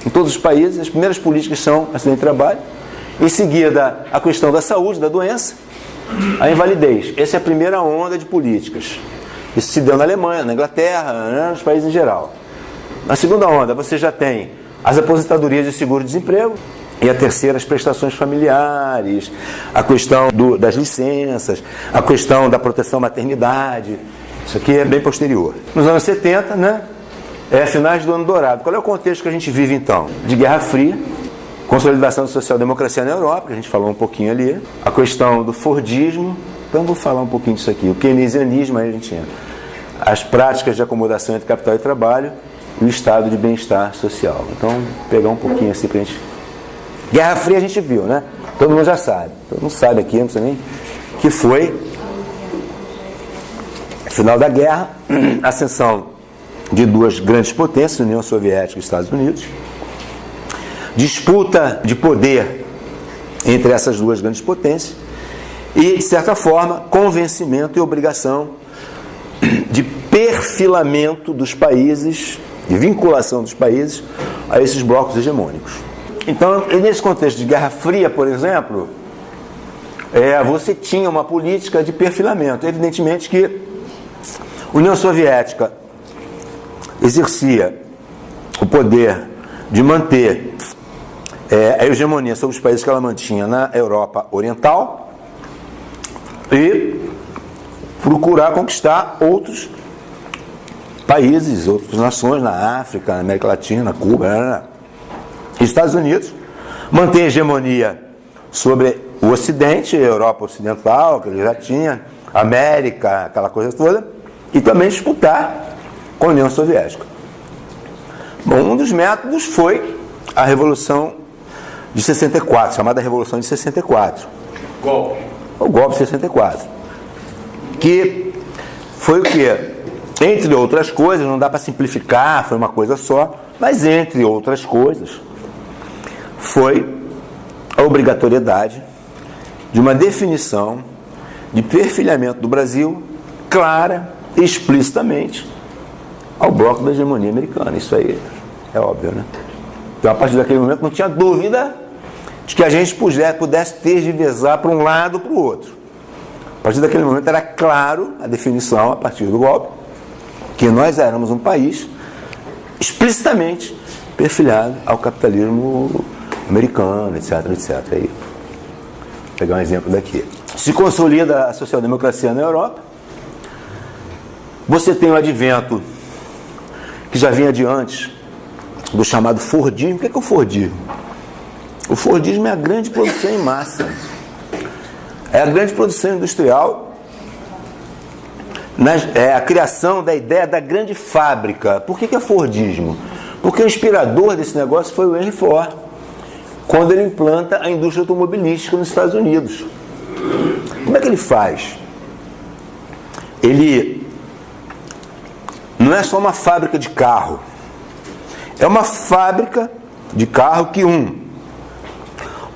Em todos os países, as primeiras políticas são acidente de trabalho. Em seguida, a questão da saúde, da doença, a invalidez. Essa é a primeira onda de políticas. Isso se deu na Alemanha, na Inglaterra, né, nos países em geral. Na segunda onda, você já tem as aposentadorias de seguro-desemprego. E a terceira, as prestações familiares, a questão das licenças, a questão da proteção à maternidade. Isso aqui é bem posterior. Nos anos 70, né, finais do ano dourado. Qual é o contexto que a gente vive, então? De Guerra Fria, consolidação da social-democracia na Europa, que a gente falou um pouquinho ali, a questão do Fordismo, então vou falar um pouquinho disso aqui, o keynesianismo, aí a gente entra, as práticas de acomodação entre capital e trabalho e o estado de bem-estar social. Então, vou pegar um pouquinho assim pra gente... Guerra Fria a gente viu, né? Todo mundo já sabe. Todo mundo sabe aqui, não precisa nem... Que foi, final da guerra, a ascensão de duas grandes potências, União Soviética e Estados Unidos. Disputa de poder entre essas duas grandes potências. E, de certa forma, convencimento e obrigação de perfilamento dos países, de vinculação dos países a esses blocos hegemônicos. Então, nesse contexto de Guerra Fria, por exemplo, você tinha uma política de perfilamento. Evidentemente que a União Soviética exercia o poder de manter a hegemonia sobre os países que ela mantinha na Europa Oriental e procurar conquistar outros países, outras nações na África, na América Latina, na Cuba. Estados Unidos mantém a hegemonia sobre o Ocidente, a Europa Ocidental, que ele já tinha, América, aquela coisa toda, e também disputar com a União Soviética. Bom, um dos métodos foi a Revolução de 64, chamada Revolução de 64. Golpe. O golpe de 64. Que foi o quê? Entre outras coisas, não dá para simplificar, foi uma coisa só, mas entre outras coisas, foi a obrigatoriedade de uma definição de perfilhamento do Brasil clara e explicitamente ao bloco da hegemonia americana. Isso aí é óbvio, né? Então, a partir daquele momento, não tinha dúvida de que a gente pudesse tergiversar para um lado ou para o outro. A partir daquele momento, era claro a definição, a partir do golpe, que nós éramos um país explicitamente perfilhado ao capitalismo americano, etc, etc. Aí, vou pegar um exemplo daqui. Se consolida a social-democracia na Europa. Você tem o advento, que já vinha de antes, do chamado Fordismo. O que é o Fordismo? O Fordismo é a grande produção em massa. É a grande produção industrial, é a criação da ideia da grande fábrica. Por que é Fordismo? Porque o inspirador desse negócio foi o Henry Ford, quando ele implanta a indústria automobilística nos Estados Unidos. Como é que ele faz? Ele não é só uma fábrica de carro, é uma fábrica de carro que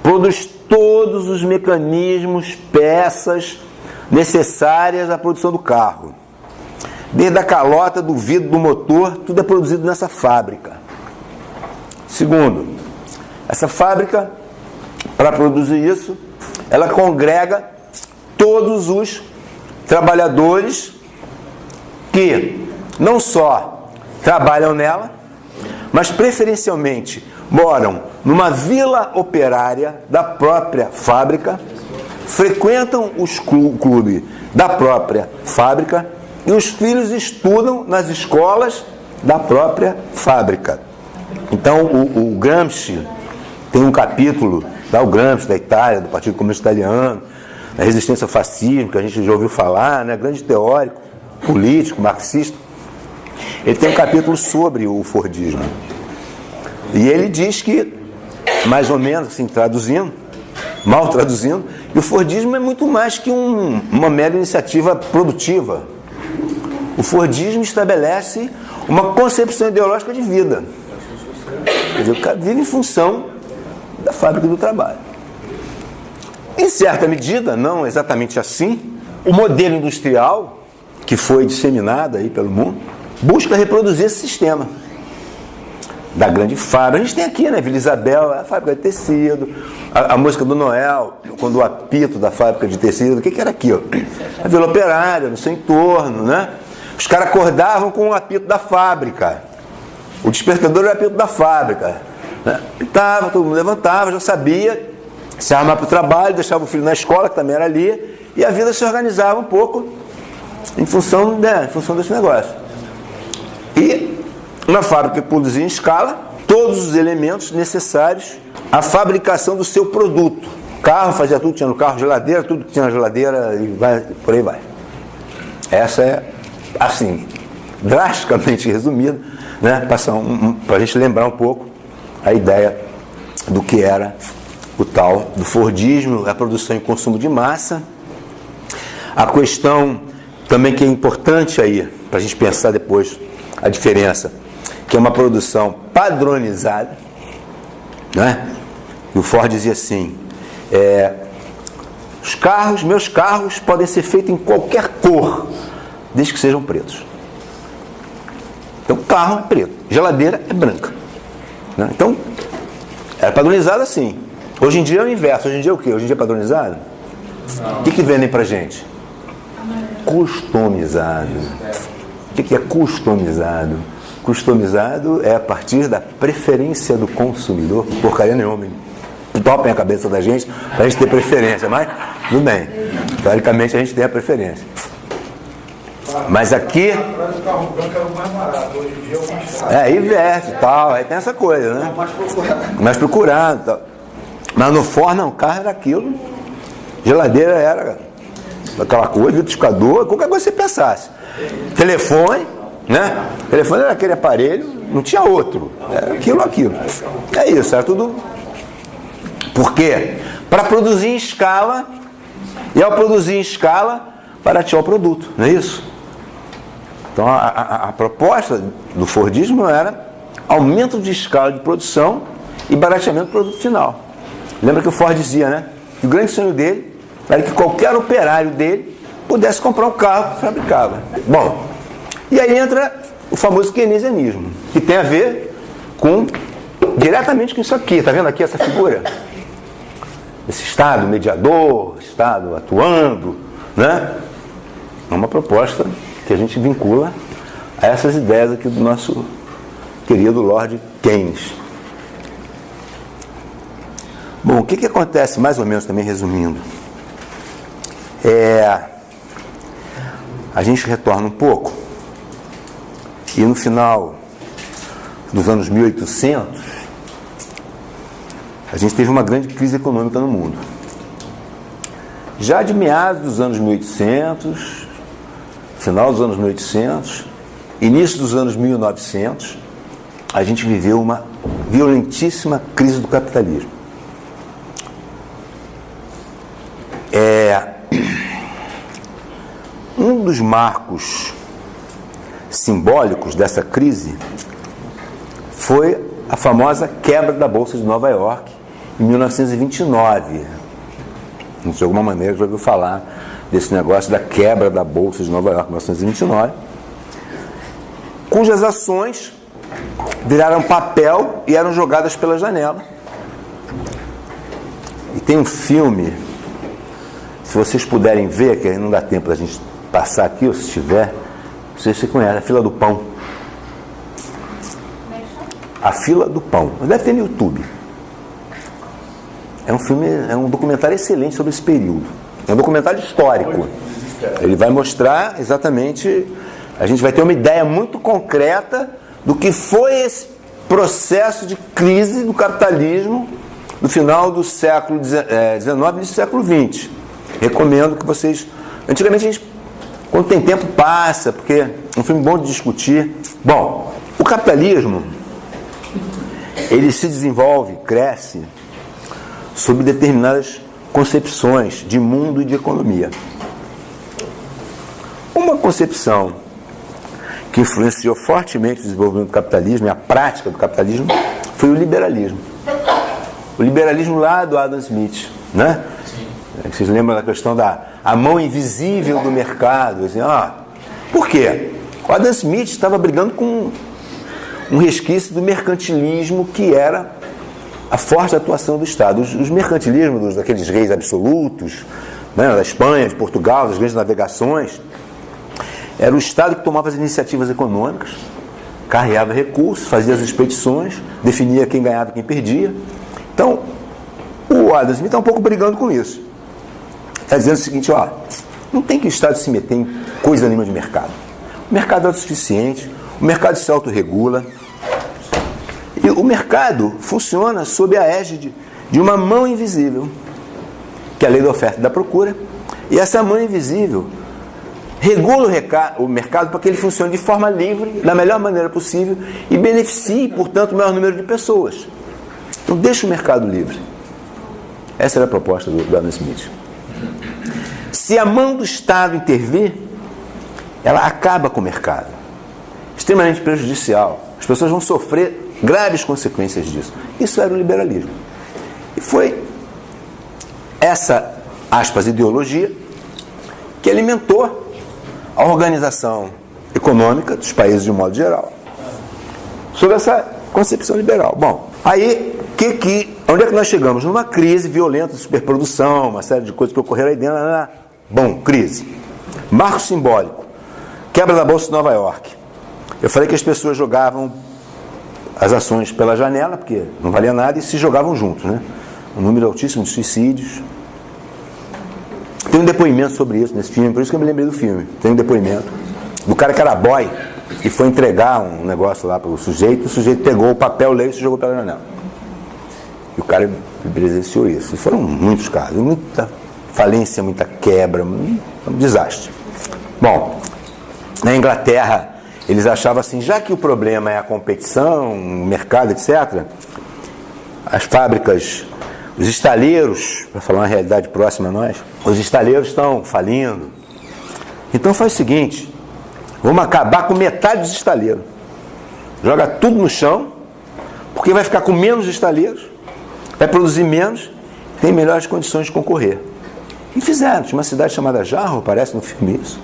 produz todos os mecanismos, peças necessárias à produção do carro. Desde a calota, do vidro, do motor, tudo é produzido nessa fábrica. Segundo, essa fábrica, para produzir isso, ela congrega todos os trabalhadores que não só trabalham nela, mas preferencialmente moram numa vila operária da própria fábrica, frequentam os clubes da própria fábrica e os filhos estudam nas escolas da própria fábrica. Então, o Gramsci tem um capítulo, o Gramsci da Itália, do Partido Comunista Italiano, da resistência ao fascismo, que a gente já ouviu falar, né? Grande teórico, político, marxista. Ele tem um capítulo sobre o Fordismo. E ele diz que, mais ou menos, assim, mal traduzindo, que o Fordismo é muito mais que uma mera iniciativa produtiva. O Fordismo estabelece uma concepção ideológica de vida. Quer dizer, o cara vive em função da fábrica do trabalho. Em certa medida, não exatamente assim, o modelo industrial que foi disseminado aí pelo mundo busca reproduzir esse sistema da grande fábrica. A gente tem aqui, né, Vila Isabel, a fábrica de tecido, a música do Noel, quando o apito da fábrica de tecido, o que era aquilo? A Vila Operária, no seu entorno, né? Os caras acordavam com o apito da fábrica. O despertador era o apito da fábrica. Né? Pitava, todo mundo levantava, já sabia, se armava para o trabalho, deixava o filho na escola, que também era ali, e a vida se organizava um pouco em função desse negócio. E uma fábrica que produzia em escala todos os elementos necessários à fabricação do seu produto. Carro, fazia tudo, tinha no carro, geladeira, tudo que tinha na geladeira, e por aí vai. Essa é, assim, drasticamente resumida, né, para a gente lembrar um pouco a ideia do que era o tal do Fordismo, a produção e consumo de massa. A questão também que é importante aí, para a gente pensar depois a diferença, que é uma produção padronizada, né? E o Ford dizia assim, meus carros podem ser feitos em qualquer cor, desde que sejam pretos. Então, carro é preto, geladeira é branca. Né? Então, era padronizado assim. Hoje em dia é o inverso. Hoje em dia é o quê? Hoje em dia é padronizado? O que vendem pra gente? Customizado. O que é customizado? customizado é a partir da preferência do consumidor. Porcaria nenhuma, hein? Topem a cabeça da gente para a gente ter preferência, mas tudo bem. Teoricamente a gente tem a preferência. Mas aqui. O carro branco era o mais barato, hoje em dia é o mais caro. Inverte e tal, aí tem essa coisa, né? Mais procurado e tal. Mas no Ford, não, o carro era aquilo. Geladeira era aquela coisa, liquidificador, qualquer coisa que você pensasse. Telefone, né? Telefone era aquele aparelho, não tinha outro. Era aquilo. É isso, era tudo. Por quê? Para produzir em escala, e ao produzir em escala, baratear o produto, não é isso? Então a proposta do Fordismo era aumento de escala de produção e barateamento do produto final. Lembra que o Ford dizia, né? Que o grande sonho dele era que qualquer operário dele pudesse comprar um carro que fabricava. Bom, e aí entra o famoso keynesianismo, que tem a ver diretamente com isso aqui. Está vendo aqui essa figura? Esse Estado mediador, Estado atuando, né? É uma proposta que a gente vincula a essas ideias aqui do nosso querido Lord Keynes. Bom, o que acontece, mais ou menos também resumindo, a gente retorna um pouco e no final dos anos 1800 a gente teve uma grande crise econômica no mundo. Já de meados dos anos 1800, final dos anos 1800, início dos anos 1900, a gente viveu uma violentíssima crise do capitalismo. Um dos marcos simbólicos dessa crise foi a famosa quebra da Bolsa de Nova York em 1929. De alguma maneira já ouviu falar desse negócio da quebra da Bolsa de Nova York em 1929, cujas ações viraram papel e eram jogadas pela janela. E tem um filme, se vocês puderem ver, que aí não dá tempo da gente passar aqui, ou se tiver, não sei se você conhece, A Fila do Pão. A Fila do Pão. Deve ter no YouTube. É um filme, é um documentário excelente sobre esse período. É um documentário histórico. Ele vai mostrar exatamente, a gente vai ter uma ideia muito concreta do que foi esse processo de crise do capitalismo no final do século XIX e do século XX. Recomendo que vocês... Antigamente a gente, quando tem tempo, passa, porque é um filme bom de discutir. Bom, o capitalismo, ele se desenvolve, cresce, sob determinadas concepções de mundo e de economia. Uma concepção que influenciou fortemente o desenvolvimento do capitalismo e a prática do capitalismo foi o liberalismo. O liberalismo lá do Adam Smith, né? Vocês lembram da questão da mão invisível do mercado? Assim, por quê? O Adam Smith estava brigando com um resquício do mercantilismo que era a forte atuação do Estado. Os mercantilismos daqueles reis absolutos, né, da Espanha, de Portugal, das grandes navegações, era o Estado que tomava as iniciativas econômicas, carreava recursos, fazia as expedições, definia quem ganhava e quem perdia. Então, o Adam Smith está um pouco brigando com isso. Está dizendo o seguinte, não tem que o Estado se meter em coisa nenhuma de mercado. O mercado é autossuficiente, o mercado se autorregula. E o mercado funciona sob a égide de uma mão invisível, que é a lei da oferta e da procura. E essa mão invisível regula o mercado para que ele funcione de forma livre, da melhor maneira possível, e beneficie, portanto, o maior número de pessoas. Então, deixa o mercado livre. Essa era a proposta do Adam Smith. Se a mão do Estado intervir, ela acaba com o mercado. Extremamente prejudicial. As pessoas vão sofrer graves consequências disso. Isso era o liberalismo. E foi essa, aspas, ideologia que alimentou a organização econômica dos países de um modo geral, sobre essa concepção liberal. Bom, aí, onde é que nós chegamos? Numa crise violenta de superprodução, uma série de coisas que ocorreram aí dentro. Bom, crise. Marco simbólico. Quebra da Bolsa de Nova York. Eu falei que as pessoas jogavam as ações pela janela, porque não valia nada, e se jogavam juntos, né? Um número altíssimo de suicídios. Tem um depoimento sobre isso nesse filme, por isso que eu me lembrei do filme. Tem um depoimento do cara que era boy e foi entregar um negócio lá para o sujeito pegou o papel, leu e se jogou pela janela. E o cara presenciou isso. E foram muitos casos, muita falência, muita quebra, um desastre. Bom, na Inglaterra, eles achavam assim, já que o problema é a competição, o mercado, etc., as fábricas, os estaleiros, para falar uma realidade próxima a nós, os estaleiros estão falindo. Então faz o seguinte, vamos acabar com metade dos estaleiros. Joga tudo no chão, porque vai ficar com menos estaleiros, vai produzir menos, tem melhores condições de concorrer. E fizeram. Tinha uma cidade chamada Jarro, parece no filme isso,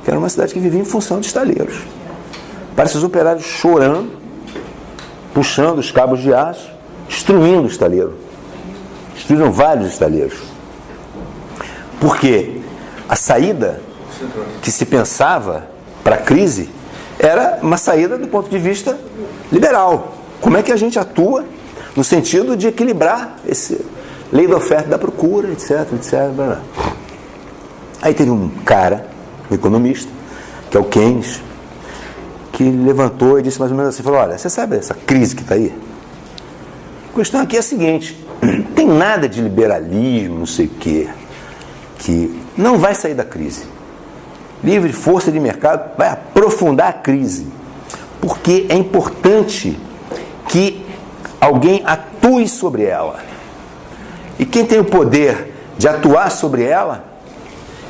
que era uma cidade que vivia em função de estaleiros. Parece os operários chorando, puxando os cabos de aço, destruindo o estaleiro. Destruíram vários estaleiros. Porque a saída que se pensava para a crise era uma saída do ponto de vista liberal. Como é que a gente atua no sentido de equilibrar esse lei da oferta e da procura, etc, etc. Blá, blá. Aí teve um cara, um economista, que é o Keynes, que levantou e disse mais ou menos assim, falou, olha, você sabe essa crise que está aí? A questão aqui é a seguinte, não tem nada de liberalismo, não sei o quê, que não vai sair da crise. Livre força de mercado vai aprofundar a crise, porque é importante que alguém atue sobre ela. E quem tem o poder de atuar sobre ela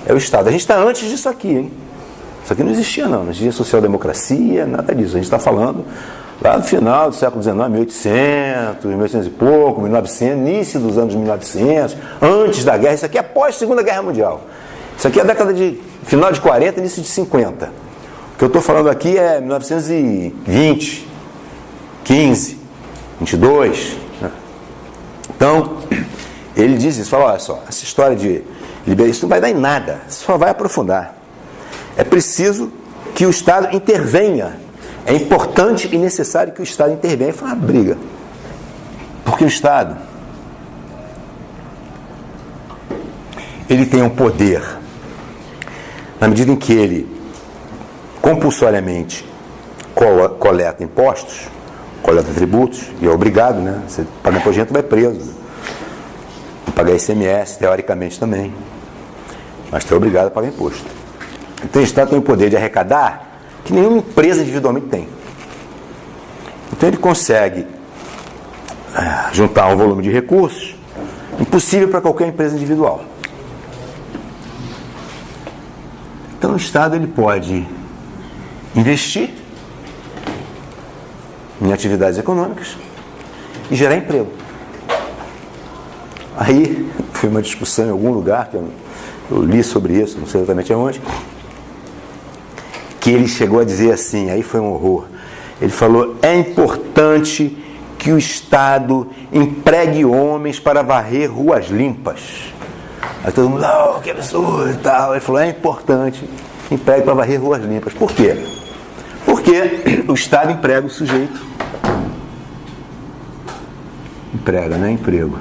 é o Estado. A gente está antes disso aqui, hein? Isso aqui não existia, não existia social-democracia, nada disso. A gente está falando lá no final do século XIX, 1800 e pouco, 1900, início dos anos 1900, antes da guerra. Isso aqui é pós-Segunda Guerra Mundial. Isso aqui é a década de final de 40, início de 50. O que eu estou falando aqui é 1920, 15, 22. Né? Então, ele diz isso, fala, olha só, essa história de liberalismo não vai dar em nada, só vai aprofundar. É preciso que o Estado intervenha. É importante e necessário que o Estado intervenha. Foi uma briga. Porque o Estado, ele tem um poder, na medida em que ele compulsoriamente coleta impostos, coleta tributos, e é obrigado, né? Você paga imposto, vai preso. Pagar ICMS, teoricamente também. Mas você é obrigado a pagar imposto. Então o Estado tem o poder de arrecadar que nenhuma empresa individualmente tem. Então ele consegue juntar um volume de recursos impossível para qualquer empresa individual. Então o Estado ele pode investir em atividades econômicas e gerar emprego. Aí foi uma discussão em algum lugar, que eu li sobre isso, não sei exatamente aonde, que ele chegou a dizer assim, aí foi um horror. Ele falou, é importante que o Estado empregue homens para varrer ruas limpas. Aí todo mundo, oh, que absurdo e tal. Ele falou, é importante que empregue para varrer ruas limpas. Por quê? Porque o Estado emprega o sujeito. Emprega, né? Emprego.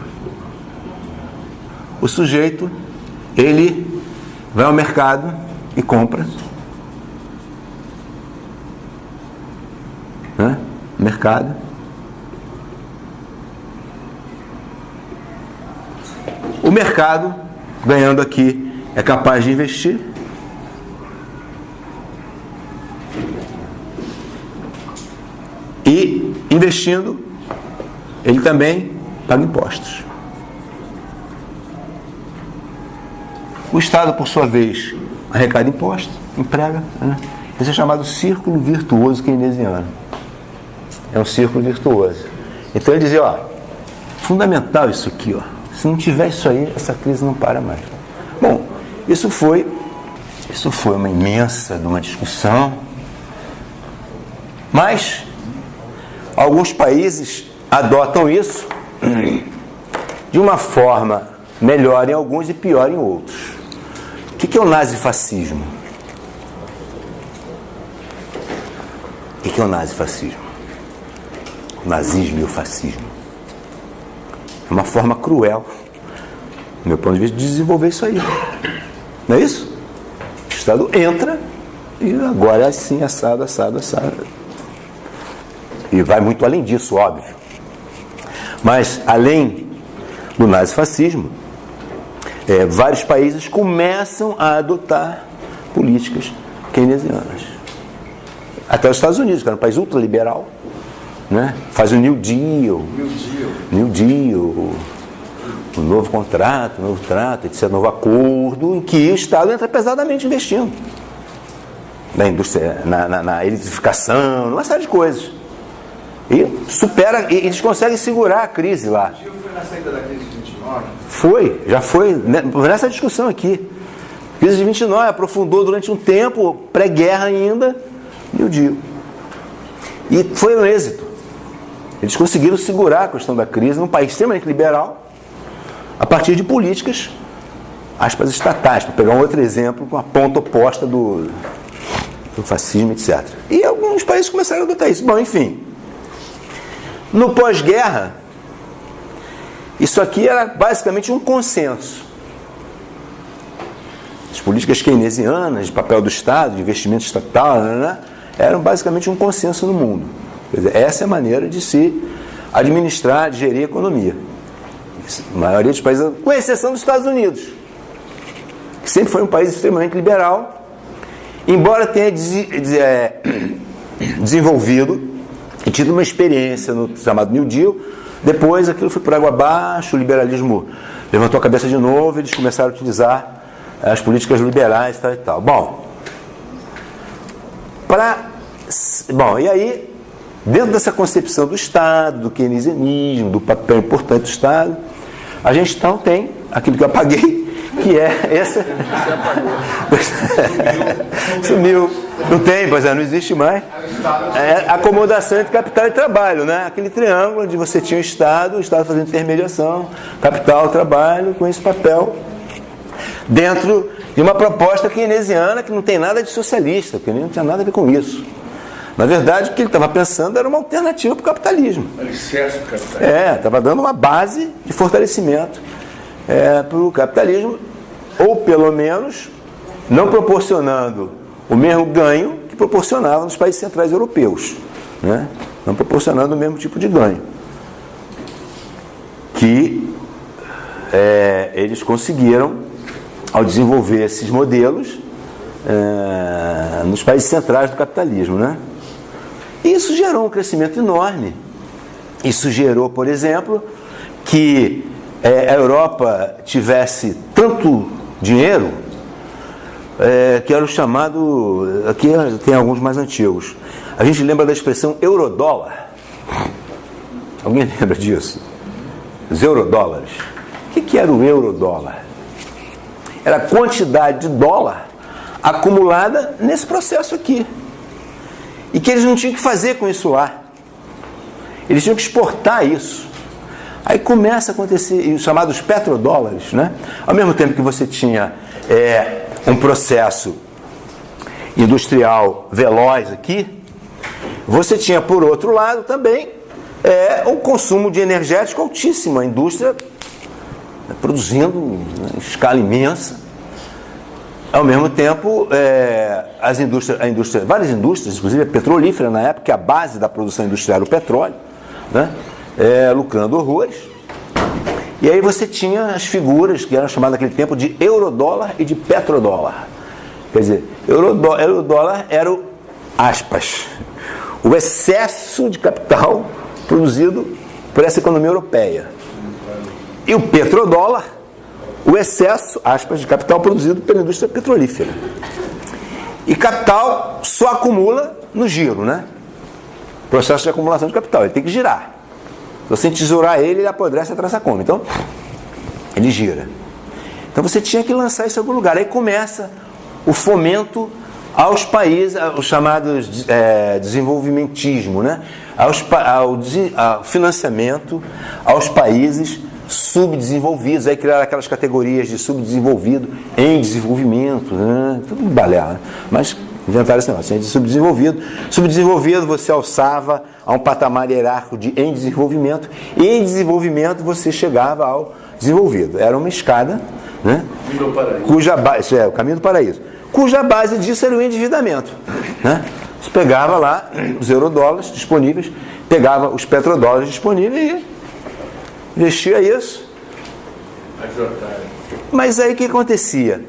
O sujeito, ele vai ao mercado e compra. Né? Mercado. O mercado, ganhando aqui, é capaz de investir. E, investindo, ele também paga impostos. O Estado, por sua vez, arrecada impostos, emprega. Né? Esse é chamado círculo virtuoso keynesiano. É um círculo virtuoso. Então ele dizia, ó, fundamental isso aqui, ó. Se não tiver isso aí, essa crise não para mais. Bom, isso foi uma imensa de uma discussão. Mas alguns países adotam isso de uma forma melhor em alguns e pior em outros. O que é o nazifascismo? O que é o nazifascismo? O nazismo e o fascismo. É uma forma cruel, do meu ponto de vista, de desenvolver isso aí. Não é isso? O Estado entra e agora é assim, assado. E vai muito além disso, óbvio. Mas, além do nazifascismo, vários países começam a adotar políticas keynesianas. Até os Estados Unidos, que era um país ultraliberal, né? Faz o New Deal, o novo contrato, o novo trato, etc., novo acordo, em que o Estado entra pesadamente investindo na indústria, na eletrificação, numa série de coisas. E supera, e eles conseguem segurar a crise lá. O New Deal foi na saída da crise de 29? Foi, já foi, nessa discussão aqui. A crise de 29 aprofundou durante um tempo, pré-guerra ainda, New Deal. E foi um êxito. Eles conseguiram segurar a questão da crise num país extremamente liberal, a partir de políticas, aspas, estatais, para pegar um outro exemplo com a ponta oposta do fascismo, etc. E alguns países começaram a adotar isso. Bom, enfim. No pós-guerra, isso aqui era basicamente um consenso. As políticas keynesianas, de papel do Estado, de investimento estatal, eram basicamente um consenso no mundo. Quer dizer, essa é a maneira de se administrar, de gerir a economia. A maioria dos países, com exceção dos Estados Unidos, que sempre foi um país extremamente liberal, embora tenha desenvolvido e tido uma experiência no chamado New Deal, depois aquilo foi por água abaixo, o liberalismo levantou a cabeça de novo e eles começaram a utilizar as políticas liberais e tal. Bom, e aí, dentro dessa concepção do Estado, do keynesianismo, do papel importante do Estado, a gente então tem aquilo que eu apaguei, que é essa... Sumiu. Não tem, pois não existe mais. Acomodação entre capital e trabalho, né? Aquele triângulo onde você tinha o Estado fazendo intermediação, capital, trabalho, com esse papel, dentro de uma proposta keynesiana que não tem nada de socialista, que não tinha nada a ver com isso. Na verdade, o que ele estava pensando era uma alternativa para o capitalismo. Alicerce do capitalismo. Estava dando uma base de fortalecimento para o capitalismo, ou pelo menos não proporcionando o mesmo ganho que proporcionava nos países centrais europeus, né? Não proporcionando o mesmo tipo de ganho que eles conseguiram ao desenvolver esses modelos nos países centrais do capitalismo, né? E isso gerou um crescimento enorme. Isso gerou, por exemplo, que a Europa tivesse tanto dinheiro que era o chamado... Aqui tem alguns mais antigos. A gente lembra da expressão eurodólar. Alguém lembra disso? Os eurodólares. O que era o eurodólar? Era a quantidade de dólar acumulada nesse processo aqui. E que eles não tinham que fazer com isso lá. Eles tinham que exportar isso. Aí começa a acontecer os chamados petrodólares, né? Ao mesmo tempo que você tinha um processo industrial veloz aqui, você tinha, por outro lado, também um consumo de energético altíssimo. A indústria produzindo em escala imensa. Ao mesmo tempo, várias indústrias, inclusive a petrolífera na época, que a base da produção industrial era o petróleo, né? Lucrando horrores. E aí você tinha as figuras que eram chamadas naquele tempo de eurodólar e de petrodólar. Quer dizer, eurodólar era o excesso de capital produzido por essa economia europeia. E o petrodólar, o excesso, aspas, de capital produzido pela indústria petrolífera. E capital só acumula no giro, né? Processo de acumulação de capital, ele tem que girar. Se você tesourar ele apodrece atrás da conta. Então, ele gira. Então você tinha que lançar isso em algum lugar. Aí começa o fomento aos países, os chamados desenvolvimentismo, né? Ao financiamento aos países subdesenvolvidos. Aí criaram aquelas categorias de subdesenvolvido em desenvolvimento, né? Tudo balé, né? Mas Inventaram esse negócio, de subdesenvolvido. Subdesenvolvido você alçava a um patamar hierárquico em desenvolvimento, e em desenvolvimento você chegava ao desenvolvido. Era uma escada, né? Cuja base, o caminho do paraíso. Cuja base disso era o endividamento, né? Você pegava lá os eurodólares disponíveis, pegava os petrodólares disponíveis e investia isso. Mas aí o que acontecia?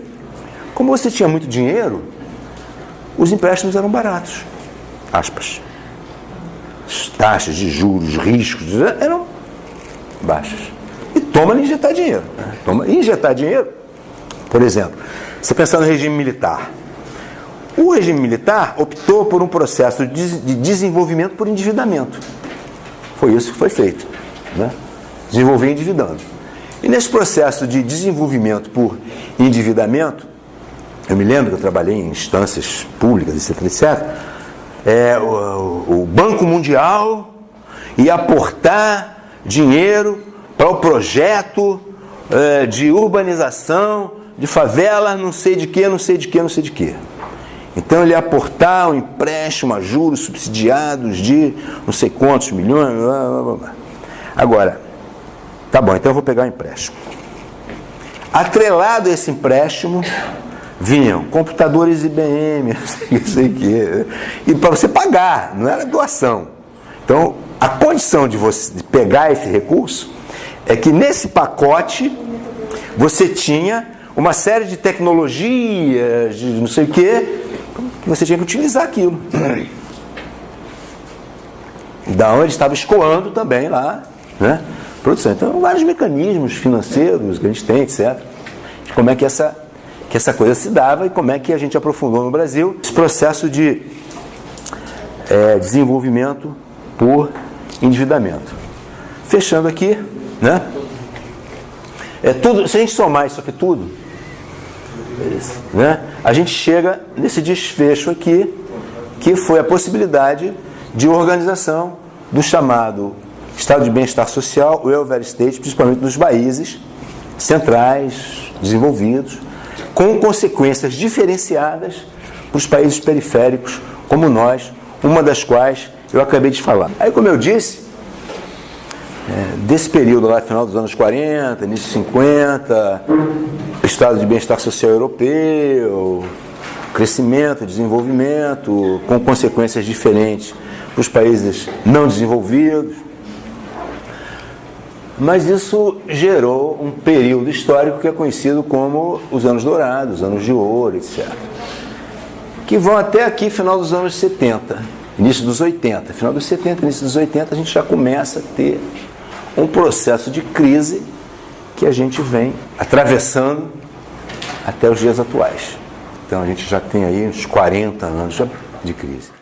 Como você tinha muito dinheiro, os empréstimos eram baratos, aspas. As taxas de juros, riscos eram baixas. E toma de injetar dinheiro. Injetar dinheiro, por exemplo, você pensar no regime militar. O regime militar optou por um processo de desenvolvimento por endividamento. Foi isso que foi feito, né? Desenvolver endividando. E nesse processo de desenvolvimento por endividamento, eu me lembro que eu trabalhei em instâncias públicas, etc. O Banco Mundial ia aportar dinheiro para o projeto de urbanização de favelas, não sei de quê. Então ele ia aportar um empréstimo a juros subsidiados de não sei quantos milhões. Blá, blá, blá. Agora, tá bom, então eu vou pegar o empréstimo. Atrelado a esse empréstimo vinham computadores IBM, não sei o quê, e para você pagar, não era doação. Então, a condição de você pegar esse recurso é que nesse pacote você tinha uma série de tecnologias, de não sei o quê, que você tinha que utilizar aquilo. Da onde estava escoando também lá, né? Produção. Então, vários mecanismos financeiros que a gente tem, etc. De como é que essa coisa se dava e como é que a gente aprofundou no Brasil esse processo de desenvolvimento por endividamento. Fechando aqui, né? Tudo, se a gente somar isso aqui tudo, né, a gente chega nesse desfecho aqui, que foi a possibilidade de organização do chamado estado de bem-estar social, o welfare state, principalmente nos países centrais, desenvolvidos, com consequências diferenciadas para os países periféricos, como nós, uma das quais eu acabei de falar. Aí, como eu disse, desse período lá, final dos anos 40, início 50, estado de bem-estar social europeu, crescimento, desenvolvimento, com consequências diferentes para os países não desenvolvidos. Mas isso gerou um período histórico que é conhecido como os anos dourados, anos de ouro, etc. Que vão até aqui, final dos anos 70, início dos 80. Final dos 70, início dos 80, a gente já começa a ter um processo de crise que a gente vem atravessando até os dias atuais. Então a gente já tem aí uns 40 anos de crise.